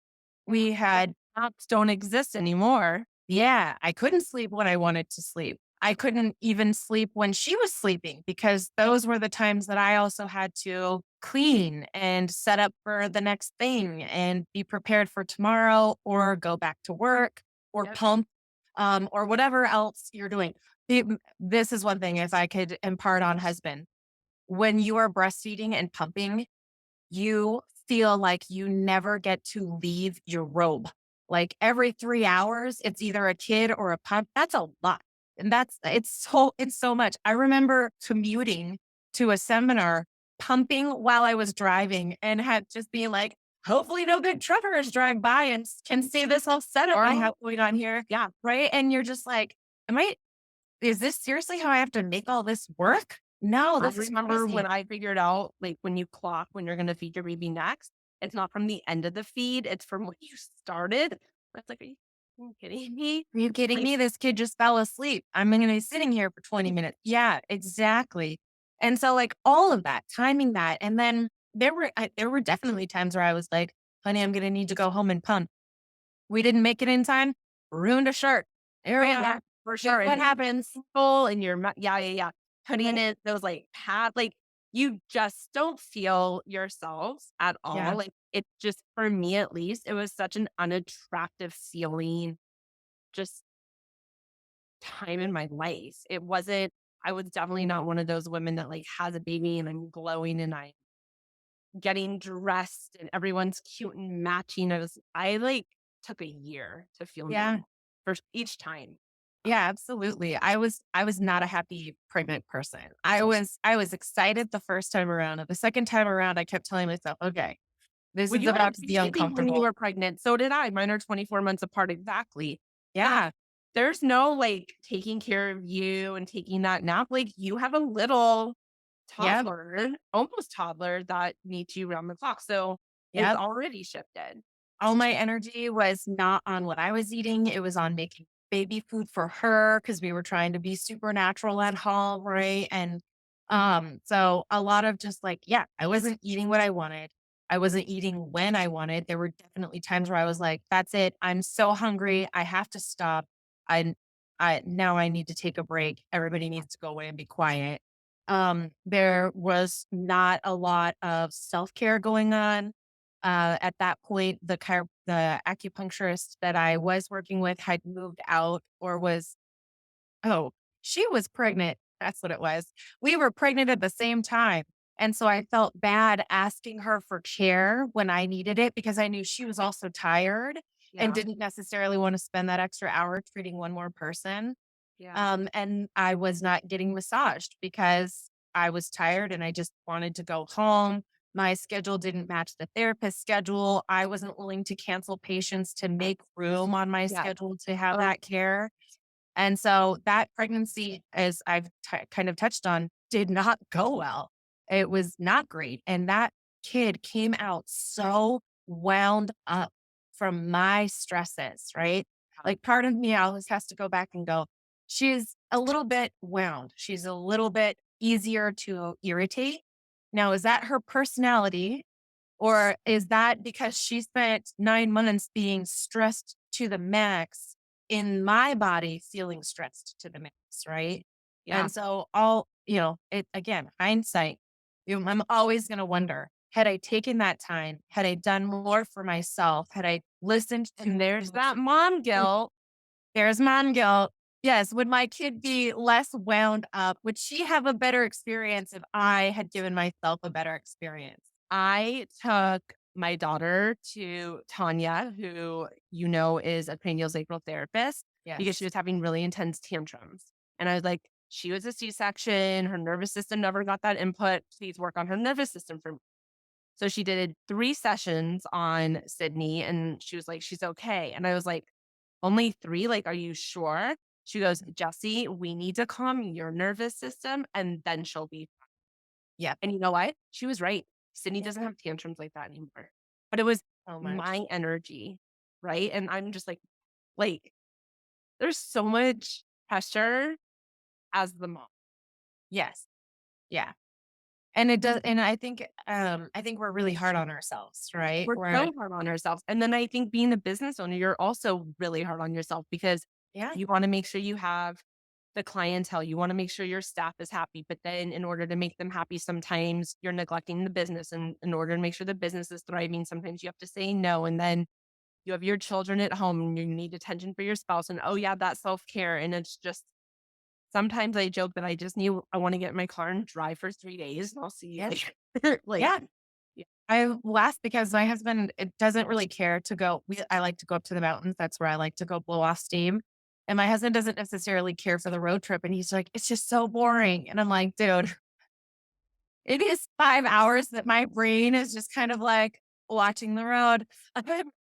we had Apps don't exist anymore. yeah, I couldn't sleep when I wanted to sleep. I couldn't even sleep when she was sleeping because those were the times that I also had to clean and set up for the next thing and be prepared for tomorrow or go back to work or Yep. pump or whatever else you're doing. This is one thing if I could impart on husband. When you are breastfeeding and pumping, you feel like you never get to leave your robe. Like every 3 hours, it's either a kid or a pump. That's a lot. And it's so much. I remember commuting to a seminar, pumping while I was driving and had just being like, hopefully no big truckers drive by and can see this whole setup I have going on here. Yeah. Right. And you're just like, is this seriously how I have to make all this work? No, I this is remember when crazy. I figured out, like, when you clock when you're gonna feed your baby next, it's not from the end of the feed, it's from when you started. That's like, are you kidding me? Are you kidding Like, me? This kid just fell asleep. I'm gonna be sitting here for 20 minutes. Yeah, exactly. And so like all of that, timing that. And then there were definitely times where I was like, honey, I'm gonna need to go home and pump. We didn't make it in time, ruined a shirt. There we yeah, are. for Just sure, and what happens. full in your yeah, yeah, yeah. Putting Right. it those, like, pad like, you just don't feel yourselves at all, Yeah. like, it just for me at least, it was such an unattractive feeling, just time in my life. It wasn't I was definitely not one of those women that, like, has a baby and I'm glowing and I'm getting dressed and everyone's cute and matching. I, like, took a year to feel Yeah. normal for each time. Yeah, absolutely. I was not a happy pregnant person. I was excited the first time around. And the second time around, I kept telling myself, okay, this Well, is you had a about to be baby when you uncomfortable. were pregnant, so did I. Mine are 24 months apart exactly. Yeah. Yeah. There's no, like, taking care of you and taking that nap, like, you have a little Yep. toddler, almost toddler that needs you around the clock, so it's Yep. already shifted. All my energy was not on what I was eating. It was on making baby food for her because we were trying to be supernatural at home, right? And so a lot of just like, yeah, I wasn't eating what I wanted. I wasn't eating when I wanted. There were definitely times where I was like, that's it. I'm so hungry. I have to stop. I I now I need to take a break. Everybody needs to go away and be quiet. There was not a lot of self-care going on at that point, the acupuncturist that I was working with had moved out or was oh, she was pregnant. That's what it was. We were pregnant at the same time. And so I felt bad asking her for care when I needed it because I knew she was also tired and Yeah, didn't necessarily want to spend that extra hour treating one more person. yeah. And I was not getting massaged because I was tired and I just wanted to go home. My schedule didn't match the therapist's schedule. I wasn't willing to cancel patients to make room on my Yeah. schedule to have Oh, that care. And so that pregnancy, as I've kind of touched on, did not go well. It was not great. And that kid came out so wound up from my stresses, right? Like part of me always has to go back and go, she's a little bit wound. She's a little bit easier to irritate. Now, is that her personality? Or is that because she spent 9 months being stressed to the max in my body, feeling stressed to the max, right? yeah. And so it again, hindsight, I'm always going to wonder, had I taken that time, had I done more for myself, had I listened And to there's that mom guilt. there's mom guilt. Yes. Would my kid be less wound up? Would she have a better experience if I had given myself a better experience? I took my daughter to Tanya, who is a craniosacral therapist, because she Yes. was having really intense tantrums. And I was like, she was a C-section. Her nervous system never got that input. Please work on her nervous system for me. So she did 3 sessions on Sydney and she was like, she's okay. And I was like, only 3? Like, are you sure? She goes, Jesse, we need to calm your nervous system and then she'll be. Yeah. And you know what? She was right. Sydney doesn't have tantrums like that anymore. But it was So much. my energy, right? And I'm just like, there's so much pressure as the mom. Yes. Yeah. And it does, and I think we're really hard on ourselves, right? We're We're so hard on ourselves. And then I think being a business owner, you're also really hard on yourself because yeah, you want to make sure you have the clientele. You want to make sure your staff is happy. But then in order to make them happy, sometimes you're neglecting the business. And in order to make sure the business is thriving, sometimes you have to say no. And then you have your children at home and you need attention for your spouse. And oh, yeah, that self care. And it's just sometimes I joke that I want to get in my car and drive for 3 days and I'll see yeah, like, yeah. yeah, I laugh because my husband it doesn't really care to go. I like to go up to the mountains. That's where I like to go blow off steam. And my husband doesn't necessarily care for the road trip. And he's like, it's just so boring. And I'm like, dude, it is 5 hours that my brain is just kind of like watching the road.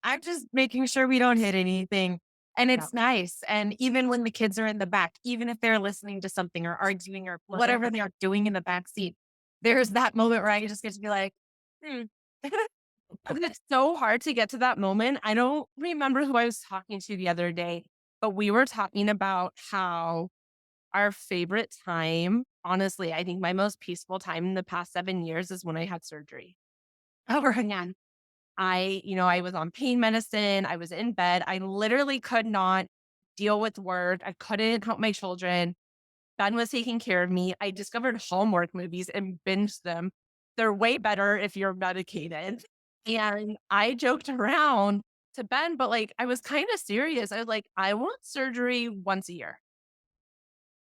I'm just making sure we don't hit anything. And yeah. it's nice. And even when the kids are in the back, even if they're listening to something or arguing or whatever they are doing in the back seat, there's that moment where I just get to be like, hmm. And it's so hard to get to that moment. I don't remember who I was talking to the other day, but we were talking about how our favorite time, honestly, I think my most peaceful time in the past 7 years is when I had surgery. Over again. I was on pain medicine. I was in bed. I literally could not deal with work. I couldn't help my children. Ben was taking care of me. I discovered Hallmark movies and binged them. They're way better if you're medicated. And I joked around to Ben, but like I was kind of serious. I was like, I want surgery once a year.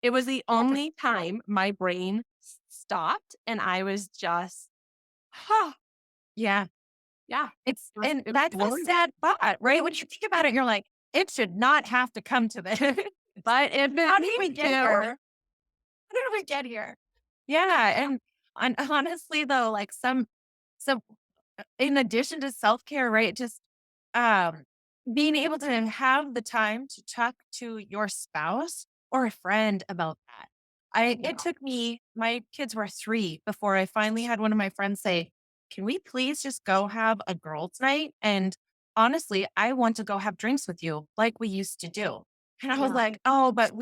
It was the only time my brain stopped and I was just, huh, Yeah. yeah, And it was that's a glorious. sad thought, right? When you think about it, you're like, it should not have to come to this. But if How it did we needs get to, here? How did we get here? Yeah. And honestly though, like so in addition to self-care, right? Just um being able to have the time to talk to your spouse or a friend about that. It took me, my kids were 3 before I finally had one of my friends say, can we please just go have a girls' night? And honestly, I want to go have drinks with you like we used to do. And I was yeah. like, oh, but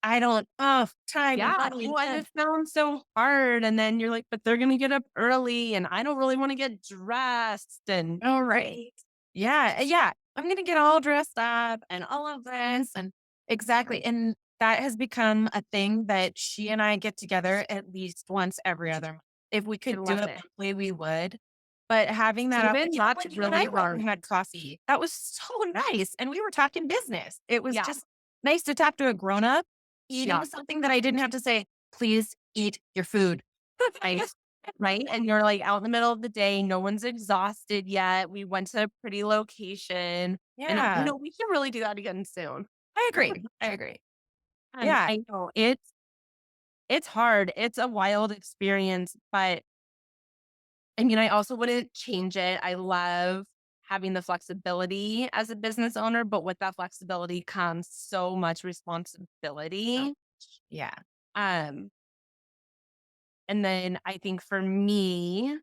I don't, oh, time and Yeah, money. well, and it sounds so hard, and then you're like, "But they're gonna get up early, and I don't really wanna get dressed," and All right. Yeah, yeah. I'm gonna get all dressed up and all of this and exactly. And that has become a thing that she and I get together at least once every other month. If we I could do love it it. monthly, we would. But having that Even when that's you and I really went and hard. had coffee, that was so nice. And we were talking business. It was Yeah, just nice to talk to a grown up eating yeah, something that I didn't have to say, please eat your food. right, right, and you're, like, out in the middle of the day, no one's exhausted yet, we went to a pretty location, and, Yeah, we should really do that again soon. I agree. I agree. And Yeah. I know it's hard, it's a wild experience, but I mean, I also wouldn't change it. I love having the flexibility as a business owner, but with that flexibility comes so much Oh, responsibility. yeah. Um, and then I think for me,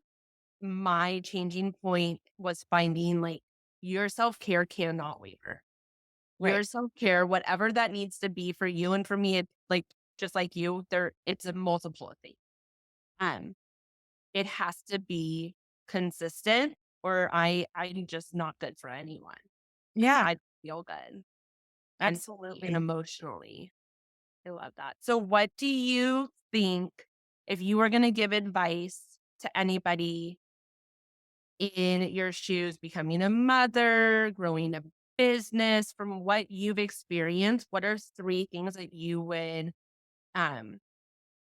my changing point was finding like your self care cannot waver. Right. Your self care, whatever that needs to be for you and for me, it like just like you, it's a multiple of things. Um, it has to be consistent or I'm just not good for anyone. Yeah, I feel good mentally and absolutely. emotionally. I love that. So what do you think if you were going to give advice to anybody in your shoes, becoming a mother, growing a business, from what you've experienced, what are three things that you would um,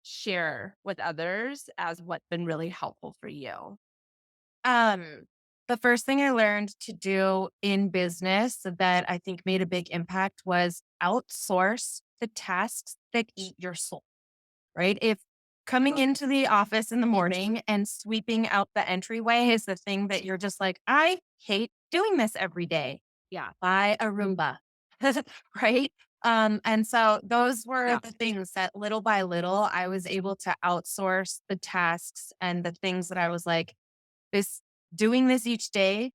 share with others as what's been really helpful for you? Um, the first thing I learned to do in business that I think made a big impact was outsource the tasks that eat your soul, right? If coming into the office in the morning and sweeping out the entryway is the thing that you're just like, I hate doing this every day. Yeah. Buy a Roomba, right? And so those were Yeah. the things that little by little I was able to outsource the tasks and the things that I was like, this doing this each day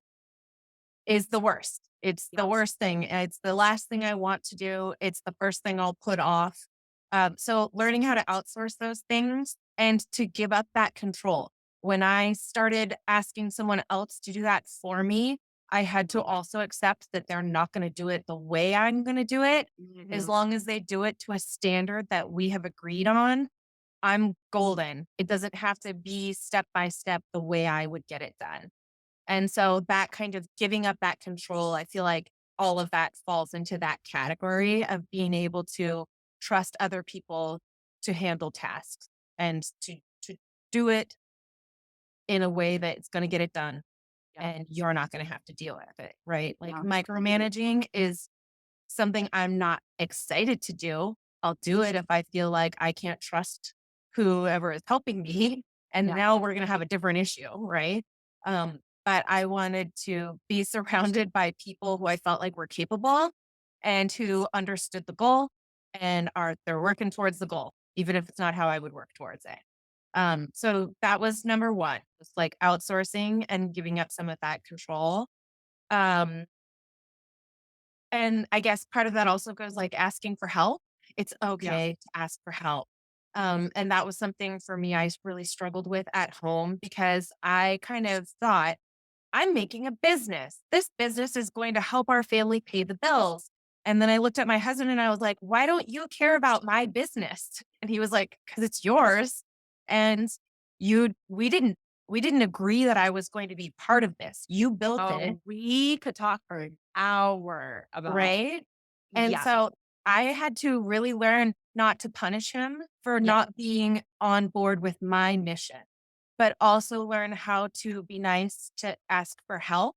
is the worst. It's the Yes. worst thing. It's the last thing I want to do. It's the first thing I'll put off. So learning how to outsource those things and to give up that control. When I started asking someone else to do that for me, I had to also accept that they're not going to do it the way I'm going to do it. As Mhm. long as they do it to a standard that we have agreed on, I'm golden. It doesn't have to be step by step the way I would get it done. And so that kind of giving up that control, I feel like all of that falls into that category of being able to trust other people to handle tasks and to do it in a way that it's going to get it done Yeah. and you're not going to have to deal with it, right? Like Yeah. micromanaging is something I'm not excited to do. I'll do it if I feel like I can't trust whoever is helping me. And Yeah. now we're going to have a different issue, right? But I wanted to be surrounded by people who I felt like were capable and who understood the goal and they're working towards the goal, even if it's not how I would work towards it. So that was number one, just like outsourcing and giving up some of that control. Um, and I guess part of that also goes like asking for help. It's Yeah. okay to ask for help. And that was something for me I really struggled with at home because I kind of thought, I'm making a business. This business is going to help our family pay the bills. And then I looked at my husband and I was like, why don't you care about my business? And he was like, because it's yours. And you, we didn't agree that I was going to be part of this. You built it. Oh, we could talk for an hour about Right. And yeah. so I had to really learn not to punish him for Yeah. not being on board with my mission, but also learn how to be nice to ask for help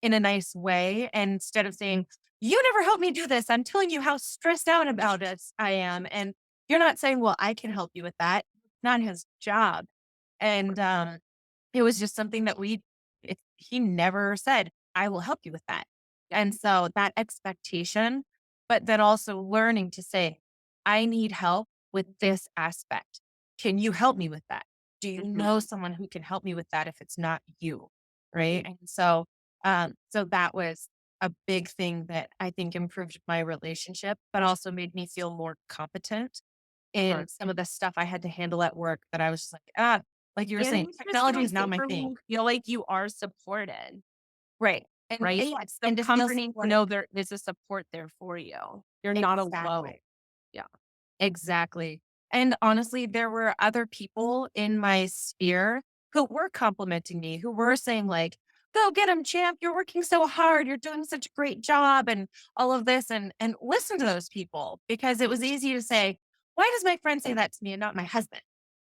in a nice way. And instead of saying, you never helped me do this, I'm telling you how stressed out about it I am. And you're not saying, well, I can help you with that. Not his job. And it was just something that he never said, I will help you with that. Yeah. And so that expectation, but then also learning to say, I need help with this aspect. Can you help me with that? Do you Mhm. know someone who can help me with that if it's not you? Right. And so that was a big thing that I think improved my relationship, but also made me feel more competent in Sure. some of the stuff I had to handle at work that I was just like you were And saying, it's just technology so is not good my for when thing. you feel like you are supported, Right. right? It's so And to feel comforting to supported. know there is a support there for you. You're not alone. Exactly. Yeah. Exactly. And honestly, there were other people in my sphere who were complimenting me, who were saying like, go get him, champ. You're working so hard. You're doing such a great job and all of this. And listen to those people because it was easy to say, why does my friend say that to me and not my husband?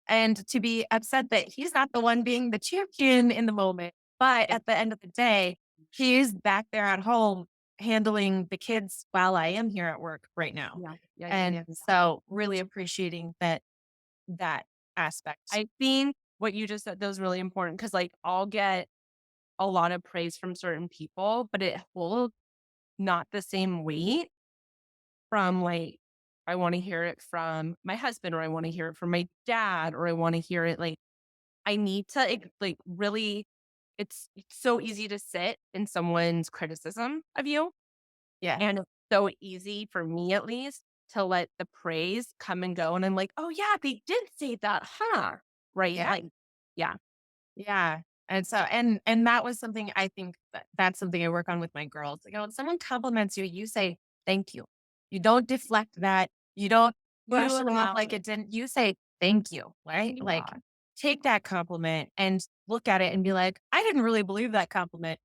And to be upset that he's not the one being the champion in the moment. But Yeah. at the end of the day, he's back there at home handling the kids while I am here at work right now. Yeah. Yeah. Yeah. And Yeah. so really appreciating that aspect. I think what you just said, that was really important because, like, I'll get a lot of praise from certain people, but it will not the same weight from, like, I wanna hear it from my husband, or I wanna hear it from my dad, or I wanna hear it, like, I need to, like, really it's so easy to sit in someone's criticism of you, Yeah. and it's so easy for me, at least, to let the praise come and go, and I'm like, "Oh, yeah, they did say that, huh?" Right? Yeah. Like, yeah. Yeah. And so and that was something I think that's something I work on with my girls. Like, when someone compliments you, you say thank you. You don't deflect that. You don't brush it off like it didn't. You say thank you, right? Like, Yeah. take that compliment and look at it and be like, I didn't really believe that compliment.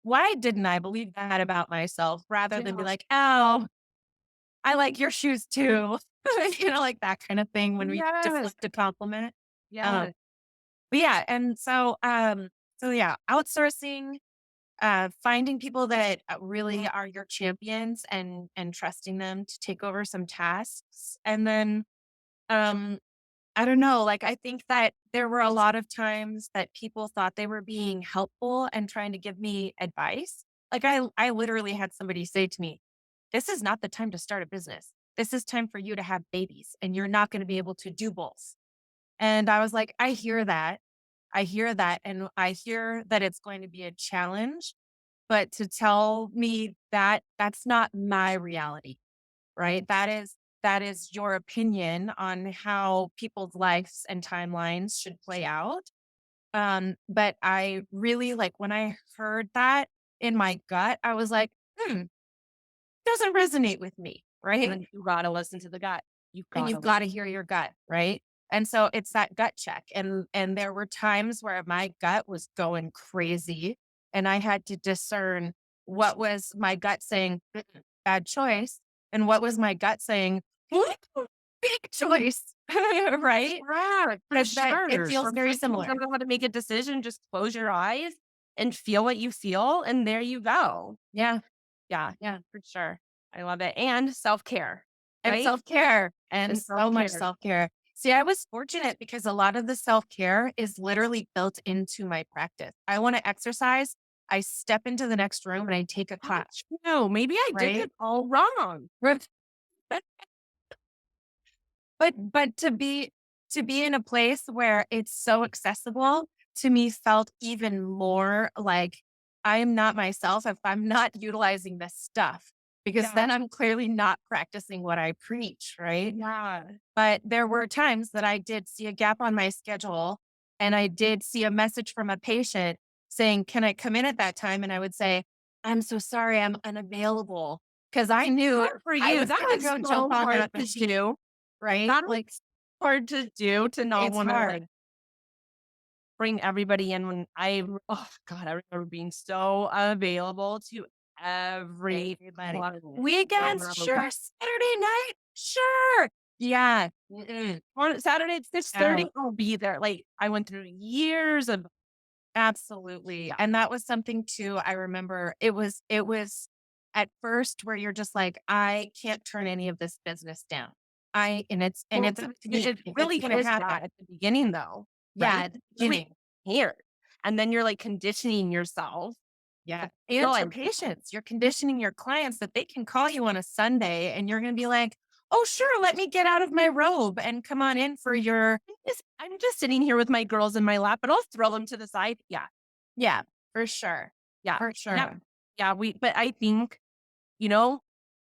Why didn't I believe that about myself? Rather than be Yeah. like, oh, I like your shoes too. Like that kind of thing when we Yes. deflect a compliment. Um, Yes. but yeah, and so yeah, outsourcing, finding people that really are your champions and trusting them to take over some tasks. And then um I don't know, like I think that there were a lot of times that people thought they were being helpful and trying to give me advice. Like I literally had somebody say to me, "This is not the time to start a business. This is time for you to have babies and you're not going to be able to do both." And I was like, I hear that. I hear that. And I hear that it's going to be a challenge, but to tell me that that's not my reality, right? That is your opinion on how people's lives and timelines should play out. But I really like when I heard that in my gut, I was like, doesn't resonate with me, And right? then you gotta listen to the gut. You And gotta you've got to listen. hear your gut, right? And so it's that gut check. And there were times where my gut was going crazy and I had to discern what was my gut saying, "Mm-mm, bad choice," and what was my gut saying, "Ooh, big choice." Right? Right, for Because that it sure. feels For very people who similar. don't know how to make a decision, just close your eyes and feel what you feel, and there you go. Yeah. Yeah, Yeah. for sure. I love it. And self-care, And right? self-care, and And so much self-care. self-care. See, I was fortunate because a lot of the self-care is literally built into my practice. I wanna exercise, I step into the next room and I take a class, No, maybe I did right? it all wrong. Ref but to be in a place where it's so accessible, to me felt even more like I am not myself if I'm not utilizing this stuff, because Yeah, then I'm clearly not practicing what I preach, right? yeah. But there were times that I did see a gap on my schedule and I did see a message from a patient saying, "Can I come in at that time?" And I would say, "I'm so sorry, I'm unavailable." Because I knew Good for I you. was That going to is go jump so on hard that to machine, do. right? That Like, is hard to do, to not it's wanna, like, hard. bring everybody in when oh god, I remember being so available to every Everybody. client. Weekends, sure. Saturday night, sure. Yeah. On Saturday at Oh, 6:30, I'll be there. Like, I went through years of absolutely. yeah. And that was something too. I remember it was at first where you're just like, I can't turn any of this business down. And Well, it's up to it me if it's really gonna is happen. that at the beginning, though, Yeah, right? at the It's really beginning. here, and then you're, like, conditioning yourself Yeah. to And feel your and patients, you're conditioning your clients that they can call you on a Sunday and you're gonna be like, oh sure, let me get out of my robe and come on in for your I'm just sitting here with my girls in my lap, but I'll throw them to the side. Yeah, yeah, for sure. yeah. For Yeah, sure. yeah, but I think, you know,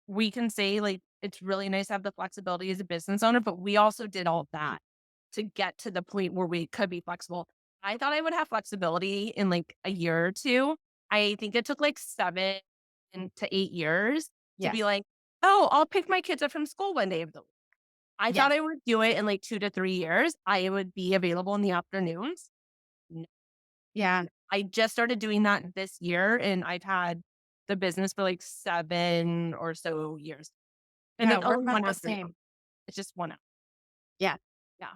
we can say, like, it's really nice to have the flexibility as a business owner, but we also did all of that to get to the point where we could be flexible. I thought I would have flexibility in, like, a year or 2. I think it took, like, 7 to 8 years to be Yes. like, "Oh, I'll pick my kids up from school one day of the week." I thought Yes. I would do it in, like, 2 to 3 years. I would be available in the afternoons. N Yeah. I just started doing that this year, and I've had the business for, like, 7 or so years. And Yeah. it's We're only about 1 the afternoon. same. It's just 1 hour. Yeah. Yeah.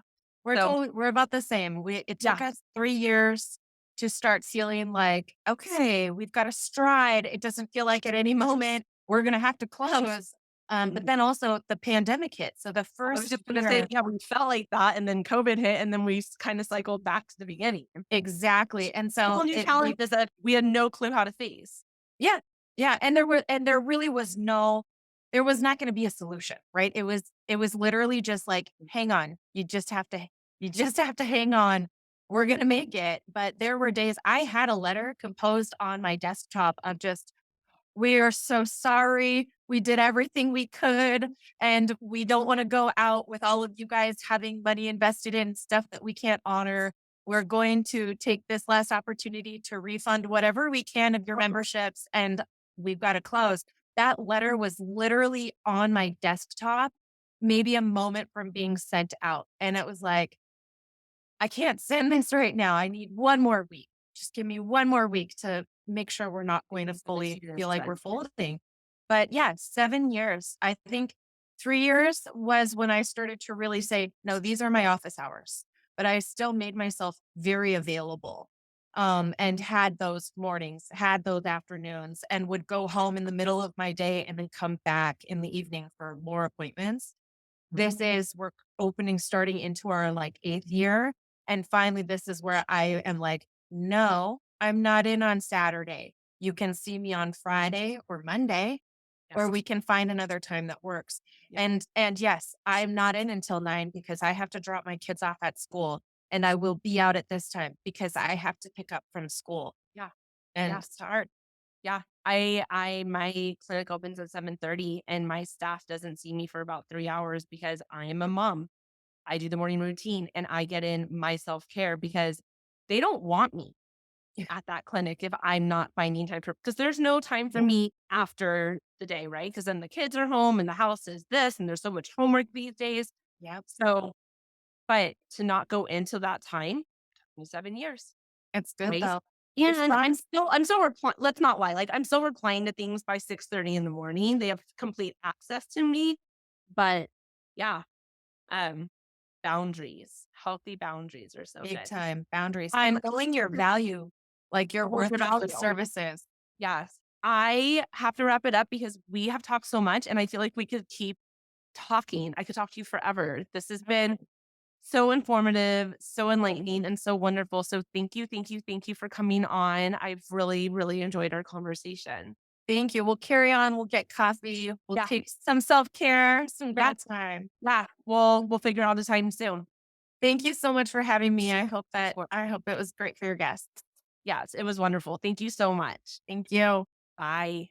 So, We're about the same. It took yeah. us 3 years to start feeling like, okay, we've got a stride. It doesn't feel like at any moment we're gonna have to close. But then also the pandemic hit. So the I was first just gonna say, year, yeah, we felt like that, and then COVID hit, and then we kind of cycled back to the beginning. exactly. And so Whole new it, we, challenges that we had no clue how to face. yeah, yeah. And there really was there was not going to be a solution, right? It was literally just like, hang on, you just have to hang on. We're going to make it. But there were days I had a letter composed on my desktop of just, we are so sorry. We did everything we could, and we don't want to go out with all of you guys having money invested in stuff that we can't honor. We're going to take this last opportunity to refund whatever we can of your memberships, and we've got to close. That letter was literally on my desktop, maybe a moment from being sent out. And it was like, I can't send this right now. I need one more week. Just give me one more week to make sure we're not going to fully feel like we're folding. But yeah, 7 years. I think 3 years was when I started to really say, no, these are my office hours. But I still made myself very available, and had those mornings, had those afternoons, and would go home in the middle of my day and then come back in the evening for more appointments. This is we're opening starting into our, like, 8th year, and finally, this is where I am like, "No, I'm not in on Saturday. You can see me on Friday or Monday, or Yes. we can find another time that works." Yeah. And yes, I'm not in until 9 because I have to drop my kids off at school, and I will be out at this time because I have to pick up from school, Yeah. and Yeah. it's hard. Yeah. I my clinic opens at 7:30 and my staff doesn't see me for about 3 hours because I am a mom. I do the morning routine and I get in my self-care because they don't want me Yeah, at that clinic if I'm not finding time for because there's no time for yeah, me after the day, right? Because then the kids are home and the house is this and there's so much homework these days. yep. So, but to not go into that time, 7 years. It's good, Waste. though. It's And fun. I'm still replying. Let's not lie. Like I'm still replying to things by 6:30 in the morning. They have complete access to me. But yeah, um, boundaries, healthy boundaries are so Big good. time. Boundaries and I'm knowing your value, like your hold worth your of the value. services. Yes. I have to wrap it up because we have talked so much and I feel like we could keep talking. I could talk to you forever. This has been so informative, so enlightening, and so wonderful. So thank you, thank you, thank you for coming on. I've really, really enjoyed our conversation. Thank you. We'll carry on. We'll get coffee. We'll Yeah, take some self-care, some yeah, bad time. yeah. We'll figure out a time soon. Thank you so much for having me. Of course. I hope it was great for your guests. Yes, it was wonderful. Thank you so much. Thank you. Bye.